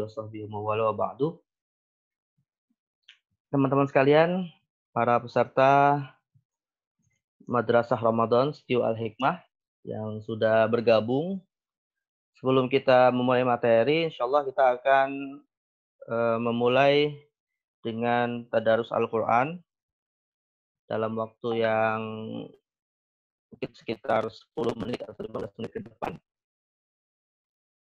wa sahbihi wa wala wa ba'du. Teman-teman sekalian, para peserta Madrasah Ramadan Studio Al-Hikmah yang sudah bergabung. Sebelum kita memulai materi, insyaallah kita akan memulai dengan tadarus Al-Quran dalam waktu yang mungkin sekitar 10 menit atau 15 menit ke depan.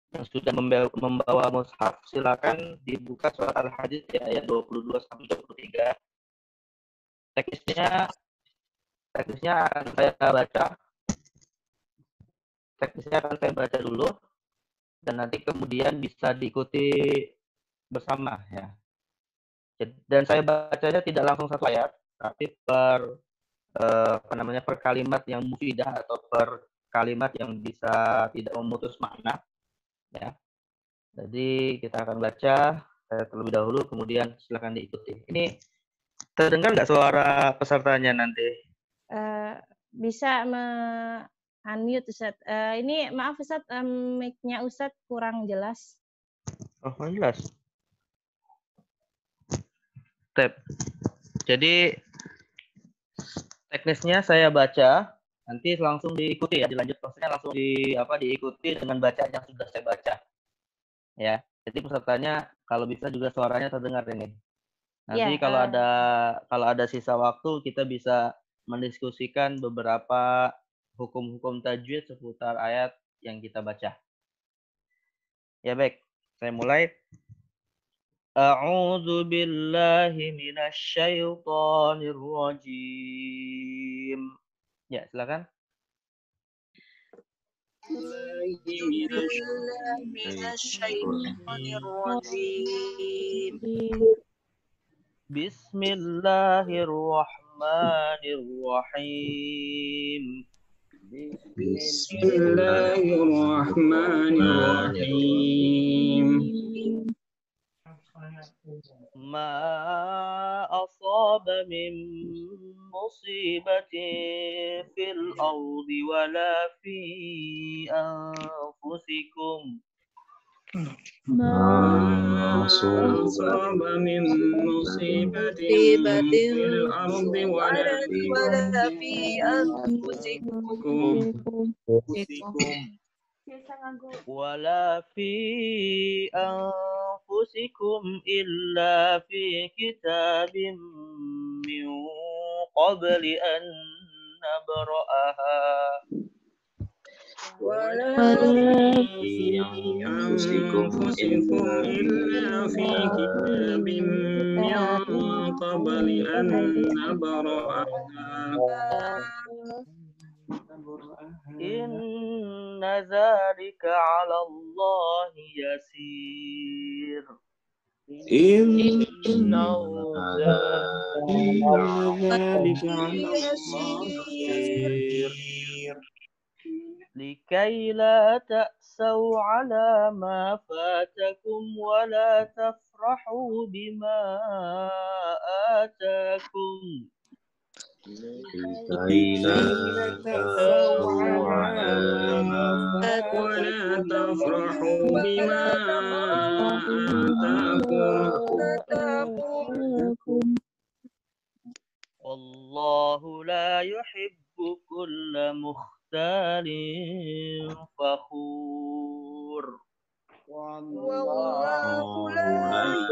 Yang sudah membawa mushaf, silakan dibuka surat Al-Hadid ya, ayat 22 sampai 23. Teknisnya akan saya baca. Teknisnya akan saya baca dulu dan nanti kemudian bisa diikuti bersama ya. Dan saya bacanya tidak langsung satu ayat, tapi per kalimat yang mufidah atau per kalimat yang bisa tidak memutus makna ya. Jadi kita akan baca terlebih dahulu, kemudian silakan diikuti. Ini terdengar nggak suara pesertanya nanti? Bisa unmute Ustaz. Ini maaf Ustaz, mic-nya Ustaz kurang jelas. Oh, kurang jelas. Jadi teknisnya saya baca, nanti langsung diikuti ya, dilanjut prosesnya langsung diikuti dengan bacaan yang sudah saya baca. Ya, jadi pesertanya kalau bisa juga suaranya terdengar ini. Nanti Ya, kalau ada sisa waktu kita bisa mendiskusikan beberapa hukum-hukum tajwid seputar ayat yang kita baca. Ya baik, saya mulai. A'udzu billahi minasy syaithanir rajim. Ya, silakan. Bismillahirrahmanirrahim. Bismillahirrahmanirrahim. Ma asaba min musibatin fil ardi wala fi anfusikum. Ma asaba min musibatin fil ardi wala fi anfusikum. Wala fi anfusikum illa fi kitabim min qabli an nabra'aha. Wala fi anfusikum illa fi kitabim min qabli an nabra'aha. Inna dzalika 'ala Allah yasir. Inna dzalika 'ala Allah yasir. Likai la ta'saw 'ala ma fatakum wa la tafrahu bima atakum. لكي لا تأسوا على ما فات ولا تفرحوا بما آتاكم والله لا يحب كل مختال فخور. والله لا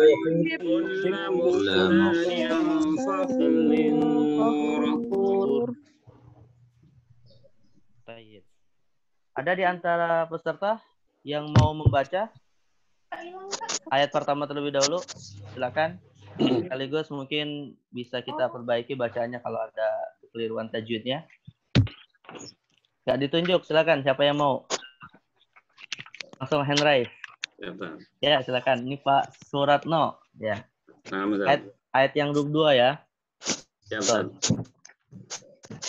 يحب كل مختال فخور. Ada di antara peserta yang mau membaca ayat pertama terlebih dahulu? Silakan. Sekaligus mungkin bisa kita perbaiki bacaannya kalau ada kekeliruan tajwidnya. Nggak ditunjuk, silakan. Siapa yang mau? Langsung hand raise. Ya, silakan. Ini Pak Suratno. Ya. Ayat yang 22 ya.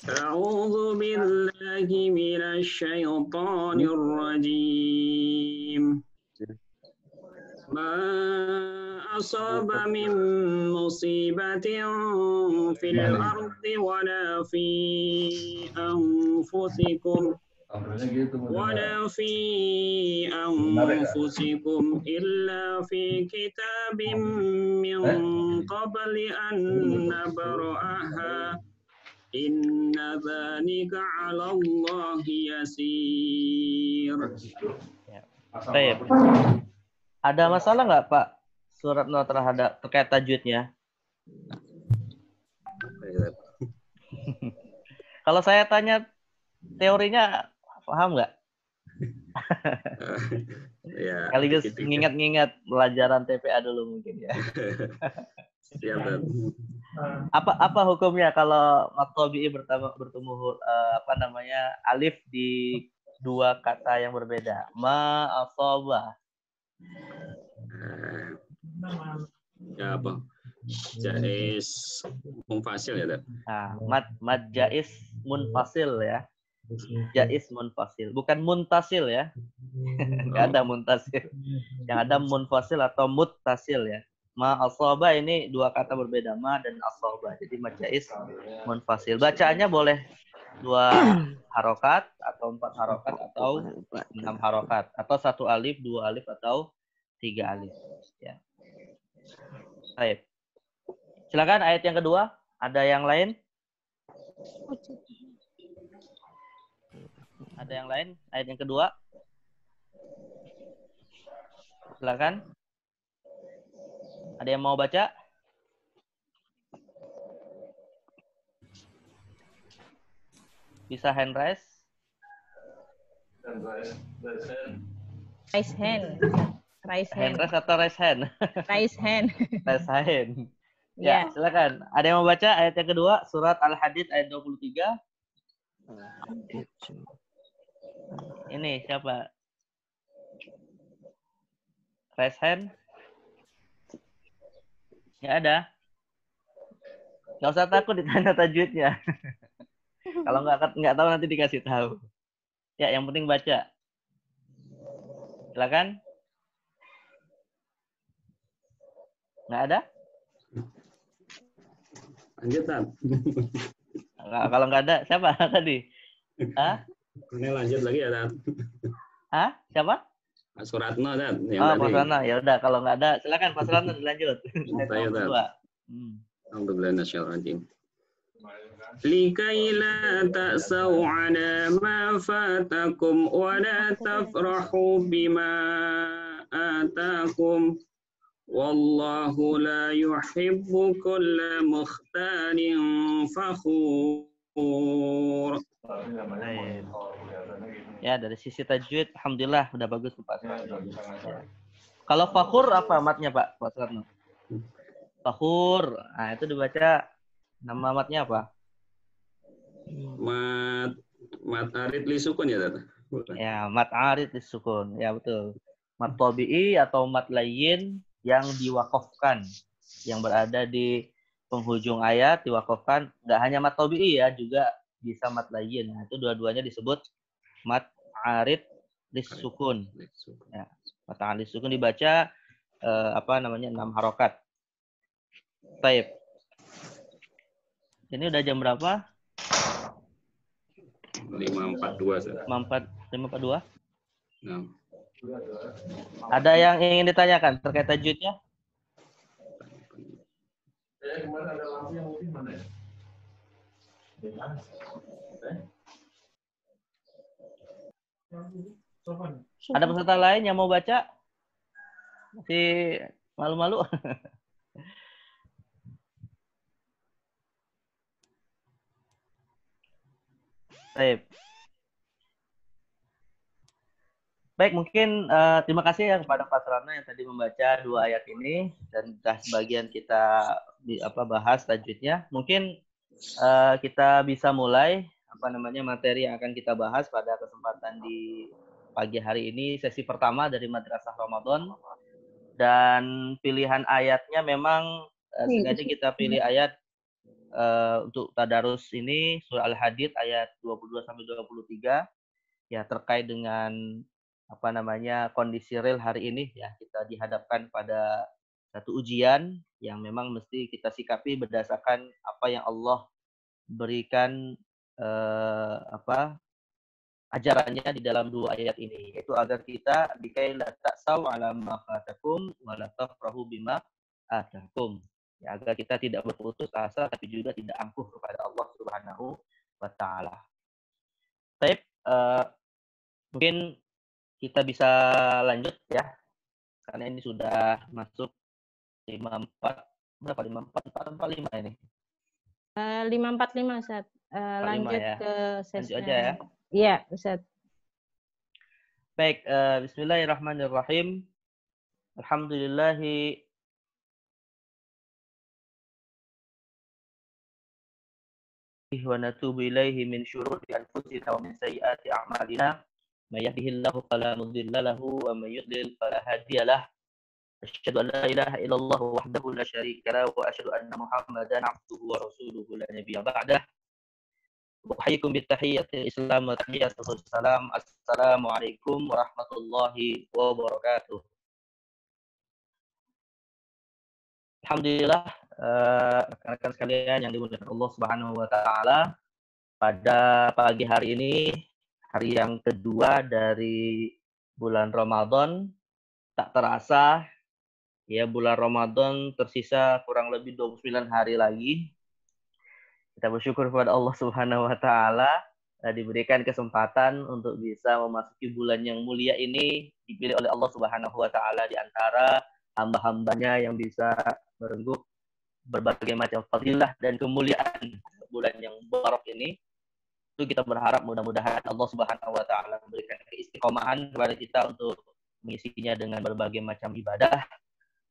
A'udzu billahi minasy syaithanir rajim. Ma asaba min musibatin fil ardi wala fi anfusikum ولا في أنفسكم إلا في كتاب من قبل أن نبرأها إن ذلك على الله يسير. Baik. Ada masalah nggak Pak Suratno terkait tajwidnya? Kalau saya tanya teorinya paham nggak? Ya, Sekaligus dikit-dikit. ngingat-ngingat pelajaran TPA dulu mungkin ya. Siap, Tad. Apa hukumnya kalau mat tabi'i bertemu alif di dua kata yang berbeda? Ma asaba. Ya apa? Jais munfasil ya, Tad? Nah, mad jais munfasil ya. Jais munfasil, bukan muntasil ya. Enggak ada muntasil. Yang ada munfasil atau muttasil ya. Ma asaba ini dua kata berbeda, ma dan asaba. Jadi mad jais munfasil. Bacaannya boleh 2 harokat atau 4 harokat atau 6 harokat atau 1 alif, 2 alif atau 3 alif ya. Baik. Silakan ayat yang kedua. Ada yang lain? Ada yang lain? Ayat yang kedua. Silakan. Ada yang mau baca? Bisa hand raise? Raise hand. Raise Hand hand. raise atau raise hand? Raise hand. Raise hand. Ya. Ya, silakan. Ada yang mau baca ayat yang kedua, surat Al-Hadid ayat 23. Ini siapa? Raise hand? Nggak ada? Nggak usah takut ditanya tajwidnya. Kalau nggak tahu nanti dikasih tahu. Ya, yang penting baca. Silakan. Nggak ada? Lanjut, Tad. Kalau nggak ada, siapa tadi? Hah? Ini lanjut lagi ya, Tad. Hah? Siapa? Pak Suratno, Tad. Yang Oh, tadi. Pak Suratno. Ya udah, kalau nggak ada, silakan Pak Suratno dilanjut. Saya, Tad. Hmm. Alhamdulillah, nasya'al-rajim. لكي لا تأسوا على ما فاتكم ولا تفرحوا بما آتاكم والله لا يحب كل مختال فخور. Ya, dari sisi tajwid, alhamdulillah udah bagus Pak Suratno. Ya. Kalau fakhur apa matnya Pak Suratno? Fakhur. Nah, itu dibaca nama matnya apa? Mat arid li sukun ya, Tad? Ya, mat arid disukun. Ya, betul. Mat tabi'i atau mat layyin yang diwakafkan, yang berada di penghujung ayat diwakafkan. Nggak hanya mat tabi'i ya, juga bisa mat layyin. Nah, itu dua-duanya disebut mat arid disukun. Ya, mat arid disukun dibaca 6 harokat. Baik. Ini udah jam berapa? 5.42. 5.42. Nah. Ada yang ingin ditanyakan terkait tajwidnya? Ada peserta lain yang mau baca? Masih malu-malu? Baik, mungkin terima kasih ya kepada Pak Suratno yang tadi membaca 2 ayat ini dan sudah sebagian kita bahas tajwidnya. Mungkin kita bisa mulai materi yang akan kita bahas pada kesempatan di pagi hari ini, sesi pertama dari Madrasah Ramadan. Dan pilihan ayatnya memang sengaja kita pilih ayat untuk tadarus ini surah Al-Hadid ayat 22 sampai 23 ya, terkait dengan kondisi real hari ini ya, kita dihadapkan pada satu ujian yang memang mesti kita sikapi berdasarkan apa yang Allah berikan ajarannya di dalam 2 ayat ini, yaitu agar kita bikai la ta'saw 'ala ma fatakum wa la tafrahu bima atakum. Ya, agar kita tidak berputus asa tapi juga tidak angkuh kepada Allah Subhanahu wa taala. Baik, mungkin kita bisa lanjut ya, karena ini sudah masuk 54, berapa 54, 45 ini? 545 Ustaz. 45 Lanjut ya. ke Lanjut aja ya. Iya, Ustaz. Baik, bismillahirrahmanirrahim. Alhamdulillahi wa natubu ilaihi min syururi anfusina wa min sayyiati a'malina. May yahdihillahu fala mudilla lahu wa may yudlil fala hadiya lah. Asyhadu an la ilaha illallah wahdahu la syarika lahu wa asyhadu anna Muhammadan 'abduhu wa rasuluhu la nabiyya ba'dah. Uhayyikum bitahiyyatil Islam wa tahiyyatuhus salam. Assalamualaikum warahmatullahi wabarakatuh. Alhamdulillah, rekan-rekan sekalian yang dimuliakan Allah Subhanahu wa taala, pada pagi hari ini, hari yang kedua dari bulan Ramadan, tak terasa ya bulan Ramadan tersisa kurang lebih 29 hari lagi. Kita bersyukur kepada Allah Subhanahu wa taala diberikan kesempatan untuk bisa memasuki bulan yang mulia ini, dipilih oleh Allah Subhanahu wa taala di antara hamba-hambanya yang bisa merengkuh berbagai macam fadilah dan kemuliaan bulan yang mubarak ini. Itu kita berharap mudah-mudahan Allah Subhanahu wa taala memberikan keistiqomahan kepada kita untuk mengisinya dengan berbagai macam ibadah,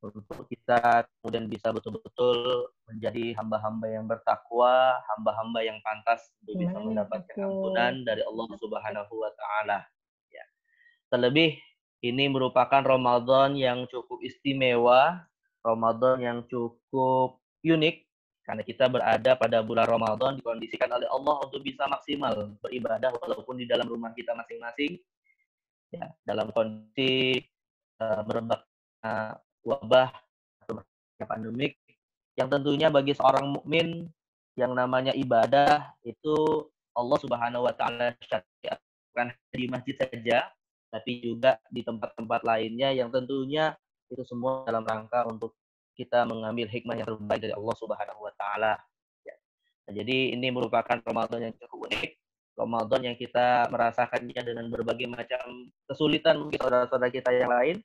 untuk kita kemudian bisa betul-betul menjadi hamba-hamba yang bertakwa, hamba-hamba yang pantas untuk bisa mendapatkan ampunan dari Allah Subhanahu wa taala. Ya. Terlebih ini merupakan Ramadan yang cukup istimewa, Ramadan yang cukup unik, karena kita berada pada bulan Ramadan dikondisikan oleh Allah untuk bisa maksimal beribadah walaupun di dalam rumah kita masing-masing, ya, dalam kondisi merebaknya wabah atau pandemik, yang tentunya bagi seorang mukmin yang namanya ibadah itu Allah Subhanahu wa taala syariatkan di masjid saja, tapi juga di tempat-tempat lainnya yang tentunya itu semua dalam rangka untuk kita mengambil hikmah yang terbaik dari Allah Subhanahu wa taala. Ya. Nah, jadi ini merupakan Ramadan yang cukup unik, Ramadan yang kita merasakannya dengan berbagai macam kesulitan mungkin saudara-saudara kita yang lain.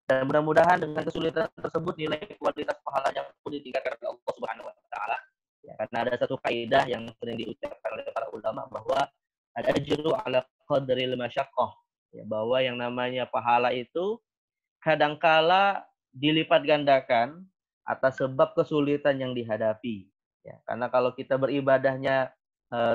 Dan mudah-mudahan dengan kesulitan tersebut nilai kualitas pahalanya pun ditingkatkan oleh Allah Subhanahu wa taala. Ya, karena ada satu kaidah yang sering diucapkan oleh para ulama bahwa ada ajru ala qadril masyaqqah. Ya, bahwa yang namanya pahala itu kadangkala dilipat gandakan atas sebab kesulitan yang dihadapi. Ya, karena kalau kita beribadahnya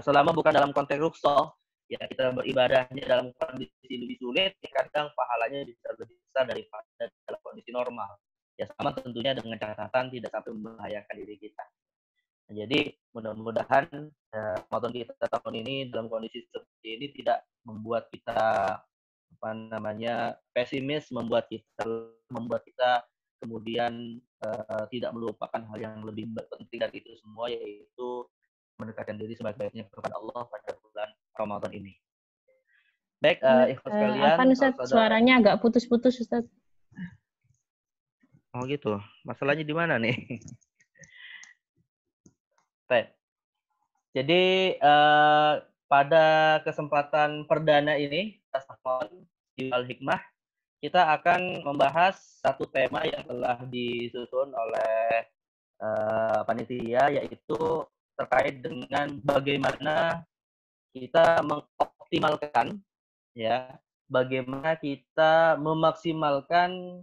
selama bukan dalam konteks rukhsah, ya kita beribadahnya dalam kondisi lebih sulit, kadang pahalanya bisa lebih besar daripada dalam kondisi normal. Ya sama tentunya dengan catatan tidak sampai membahayakan diri kita. Nah, jadi mudah-mudahan Ramadan kita tahun ini dalam kondisi seperti ini tidak membuat kita pesimis, membuat kita kemudian tidak melupakan hal yang lebih penting dari itu semua, yaitu mendekatkan diri sebaik-baiknya kepada Allah pada bulan Ramadan ini. Baik, ikhwas sekalian. Apa Ustaz? Suaranya agak putus-putus Ustaz. Oh gitu. Masalahnya di mana nih? Baik. Jadi pada kesempatan perdana ini, di Al-Hikmah, kita akan membahas satu tema yang telah disusun oleh panitia, yaitu terkait dengan bagaimana kita mengoptimalkan, ya, bagaimana kita memaksimalkan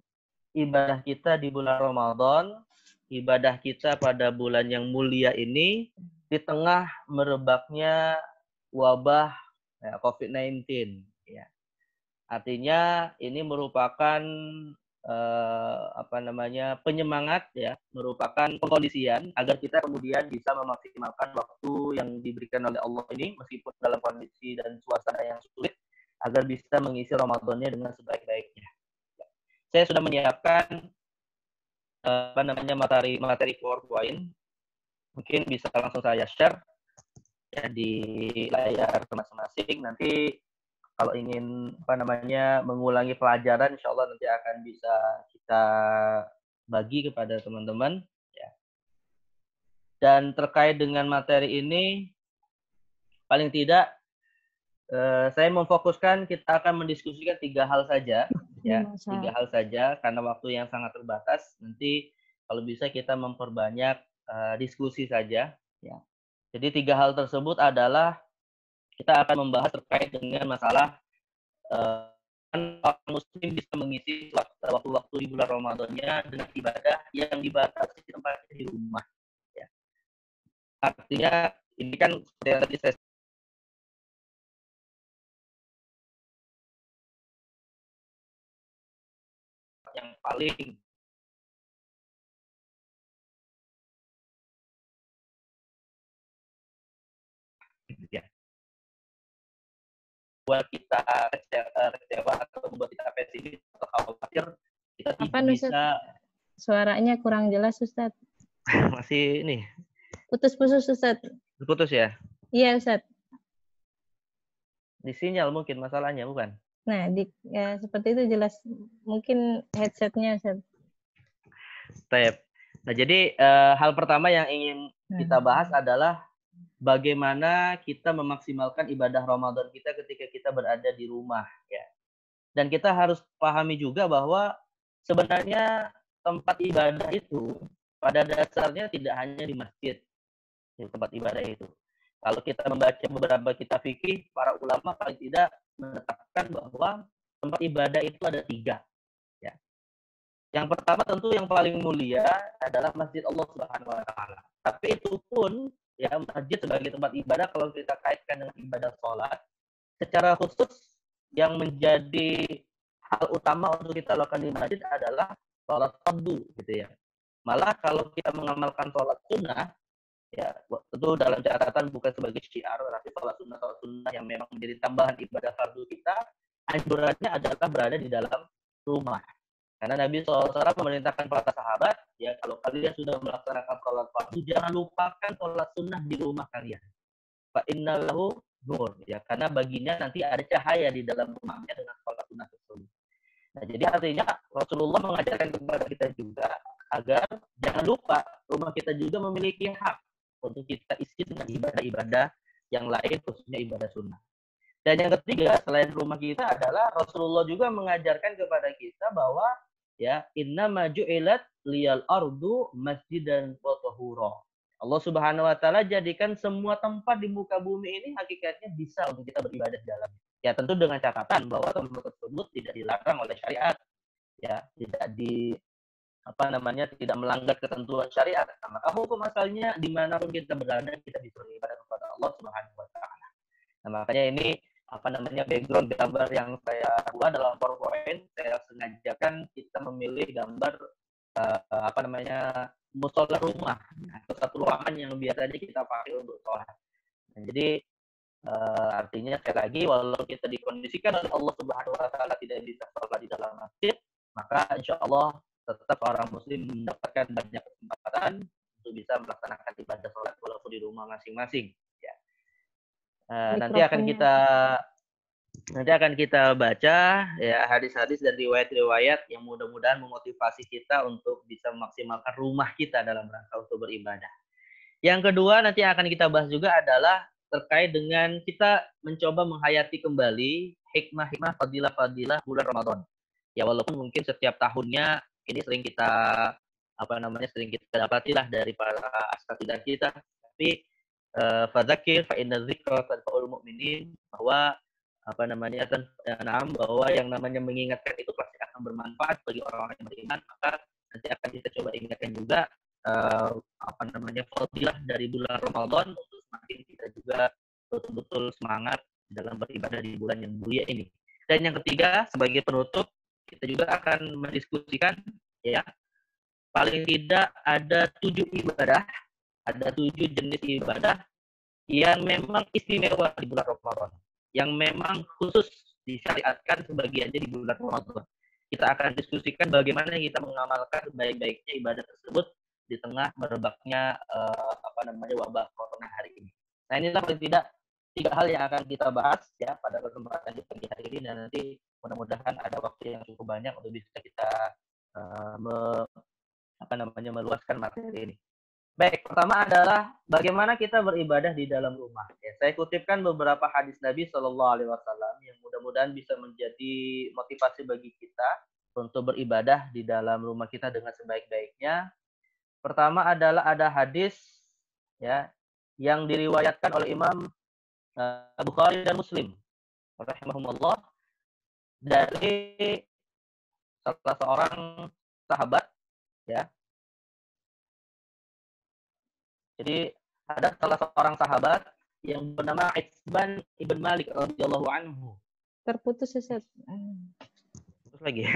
ibadah kita di bulan Ramadan, ibadah kita pada bulan yang mulia ini di tengah merebaknya wabah ya, COVID-19. Ya. Artinya ini merupakan penyemangat, ya, merupakan pengkondisian agar kita kemudian bisa memaksimalkan waktu yang diberikan oleh Allah ini meskipun dalam kondisi dan suasana yang sulit, agar bisa mengisi Ramadannya dengan sebaik-baiknya. Saya sudah menyiapkan materi PowerPoint. Mungkin bisa langsung saya share ya di layar masing-masing. Nanti kalau ingin mengulangi pelajaran, insya Allah nanti akan bisa kita bagi kepada teman-teman. Ya. Dan terkait dengan materi ini, paling tidak saya memfokuskan kita akan mendiskusikan 3 hal saja, ya, 3 hal saja karena waktu yang sangat terbatas. Nanti kalau bisa kita memperbanyak diskusi saja, ya. Jadi 3 hal tersebut adalah kita akan membahas terkait dengan masalah orang Muslim bisa mengisi waktu-waktu di bulan Ramadannya dengan ibadah yang dibatasi tempatnya di rumah. Ya. Artinya ini kan seperti yang tadi saya yang paling ya, buat kita kecewa atau membuat kita pesimis atau khawatir, kita tidak bisa. Suaranya kurang jelas, Ustaz. Masih ini. Putus-putus, Ustaz. Putus ya? Iya, Ustaz. Di sinyal mungkin masalahnya, bukan? Nah, seperti itu jelas. Mungkin headsetnya, Ustaz. Nah, jadi hal pertama yang ingin kita bahas adalah bagaimana kita memaksimalkan ibadah Ramadan kita ketika kita berada di rumah, ya. Dan kita harus pahami juga bahwa sebenarnya tempat ibadah itu pada dasarnya tidak hanya di masjid, di tempat ibadah itu. Kalau kita membaca beberapa kitab fikih, para ulama paling tidak menetapkan bahwa tempat ibadah itu ada 3. Ya. Yang pertama tentu yang paling mulia adalah Masjid Allah Subhanahu wa Ta'ala. Tapi itu pun ya, masjid sebagai tempat ibadah kalau kita kaitkan dengan ibadah sholat, secara khusus yang menjadi hal utama untuk kita lakukan di masjid adalah sholat fardu, gitu ya. Malah kalau kita mengamalkan sholat sunnah, ya tentu dalam catatan bukan sebagai syiar, tapi sholat sunnah yang memang menjadi tambahan ibadah fardu kita, anjurannya adalah berada di dalam rumah. Karena Nabi SAW memerintahkan para sahabat, ya kalau kalian sudah melaksanakan sholat fardu, jangan lupakan sholat sunnah di rumah kalian. Fa innalahu nur, ya karena baginya nanti ada cahaya di dalam rumahnya dengan sholat sunnah tersebut. Nah, jadi artinya Rasulullah mengajarkan kepada kita juga agar jangan lupa rumah kita juga memiliki hak untuk kita isi dengan ibadah-ibadah yang lain, khususnya ibadah sunnah. Dan yang ketiga, selain rumah kita adalah Rasulullah juga mengajarkan kepada kita bahwa ya innama ju'ilat liyal ardu masjidan wa tahura. Allah Subhanahu wa taala jadikan semua tempat di muka bumi ini hakikatnya bisa untuk kita beribadah di dalamnya. Ya tentu dengan catatan bahwa tempat tersebut tidak dilarang oleh syariat. Ya, tidak tidak melanggar ketentuan syariat. Maka hukum asalnya dimanapun kita berada kita bisa beribadah kepada Allah Subhanahu wa taala. Nah, makanya ini background gambar yang saya buat dalam PowerPoint, saya sengajakan kita memilih gambar musola rumah atau satu ruangan yang biasanya kita pakai untuk sholat. Nah, jadi artinya sekali lagi, walau kita dikondisikan oleh Allah Subhanahu wa taala tidak bisa sholat di dalam masjid, maka insya Allah tetap orang muslim mendapatkan banyak kesempatan untuk bisa melaksanakan ibadah sholat walaupun di rumah masing-masing. Ya. Nanti akan kita baca ya hadis-hadis dan riwayat-riwayat yang mudah-mudahan memotivasi kita untuk bisa memaksimalkan rumah kita dalam rangka untuk beribadah. Yang kedua nanti akan kita bahas juga adalah terkait dengan kita mencoba menghayati kembali hikmah-hikmah fadilah-fadilah bulan Ramadan. Ya walaupun mungkin setiap tahunnya ini sering kita dapatilah dari para asatidzah kita, tapi fadzakir fa inna dzikra tanfa'ul mu'minin, bahwa bahwa yang namanya mengingatkan itu pasti akan bermanfaat bagi orang-orang yang beriman. Maka nanti akan kita coba ingatkan juga fadilah dari bulan Ramadan untuk semakin kita juga betul-betul semangat dalam beribadah di bulan yang mulia ini. Dan yang ketiga, sebagai penutup, kita juga akan mendiskusikan ya paling tidak ada 7 ibadah, ada 7 jenis ibadah yang memang istimewa di bulan Ramadan, yang memang khusus disyariatkan sebagiannya di bulan Ramadan. Kita akan diskusikan bagaimana kita mengamalkan baik-baiknya ibadah tersebut di tengah merebaknya wabah corona hari ini. Nah, inilah paling tidak 3 hal yang akan kita bahas ya pada kesempatan di pagi hari ini, dan nanti mudah-mudahan ada waktu yang cukup banyak untuk bisa kita meluaskan materi ini. Baik, pertama adalah bagaimana kita beribadah di dalam rumah. Ya, saya kutipkan beberapa hadis Nabi Shallallahu Alaihi Wasallam yang mudah-mudahan bisa menjadi motivasi bagi kita untuk beribadah di dalam rumah kita dengan sebaik-baiknya. Pertama adalah ada hadis ya yang diriwayatkan oleh Imam Bukhari dan Muslim, rahimahumullah, dari salah seorang sahabat ya. Jadi ada salah seorang sahabat yang bernama Itsban ibn Malik radhiyallahu anhu. Terputus Ustaz. Terus lagi.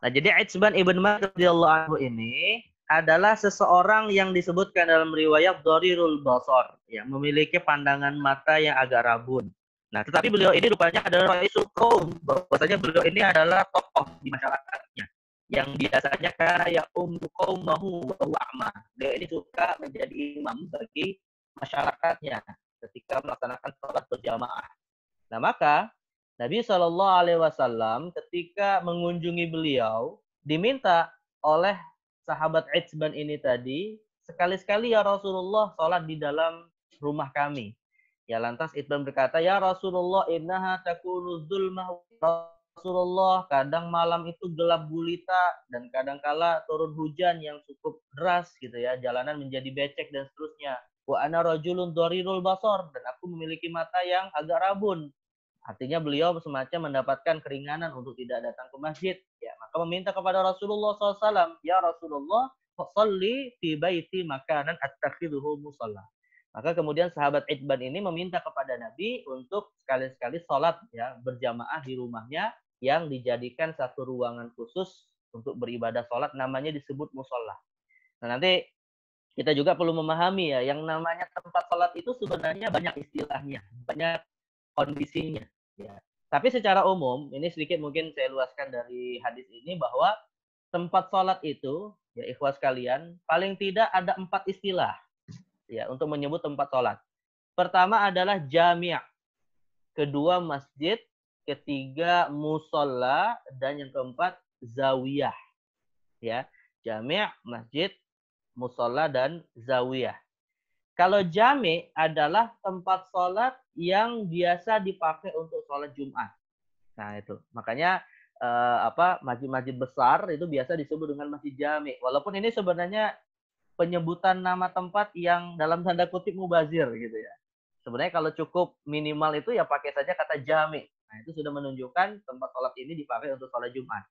Nah, jadi Itsban ibn Malik radhiyallahu anhu ini adalah seseorang yang disebutkan dalam riwayat Dharirul Basar, yang memiliki pandangan mata yang agak rabun. Nah, tetapi beliau ini rupanya adalah Raisul Qaum, bahwasanya beliau ini adalah tokoh di masyarakatnya, yang biasanya karena ya qaumahu wa huwa a'ma. Beliau ini suka menjadi imam bagi masyarakatnya ketika melaksanakan sholat berjamaah. Nah, maka Nabi Shallallahu Alaihi Wasallam ketika mengunjungi beliau diminta oleh sahabat Itsban ini tadi, sekali-sekali ya Rasulullah sholat di dalam rumah kami. Ya, lantas Itsban berkata, ya Rasulullah, innaha takunu dzulmah. Rasulullah, kadang malam itu gelap gulita dan kadangkala turun hujan yang cukup deras gitu ya, jalanan menjadi becek dan seterusnya. Wa ana rajulun dharirul basar, dan aku memiliki mata yang agak rabun. Artinya beliau semacam mendapatkan keringanan untuk tidak datang ke masjid. Ya, maka meminta kepada Rasulullah SAW, ya Rasulullah, sholli fi baiti makanan attakhidhuhu musalla. Maka kemudian sahabat Itsban ini meminta kepada Nabi untuk sekali-sekali sholat ya berjamaah di rumahnya yang dijadikan satu ruangan khusus untuk beribadah sholat, namanya disebut musola. Nah, nanti kita juga perlu memahami ya, yang namanya tempat sholat itu sebenarnya banyak istilahnya, banyak kondisinya. Ya. Tapi secara umum, ini sedikit mungkin saya luaskan dari hadis ini, bahwa tempat sholat itu, ya ikhwas kalian, paling tidak ada 4 istilah ya untuk menyebut tempat sholat. Pertama adalah jami', kedua masjid, ketiga musola, dan yang keempat zawiyah. Ya, jami', masjid, musola, dan zawiyah. Kalau jami' adalah tempat sholat yang biasa dipakai untuk sholat Jumat. Nah itu, makanya masjid-masjid besar itu biasa disebut dengan masjid jami'. Walaupun ini sebenarnya penyebutan nama tempat yang dalam tanda kutip mubazir gitu ya. Sebenarnya kalau cukup minimal itu ya pakai saja kata jami'. Nah itu sudah menunjukkan tempat sholat ini dipakai untuk sholat Jumat.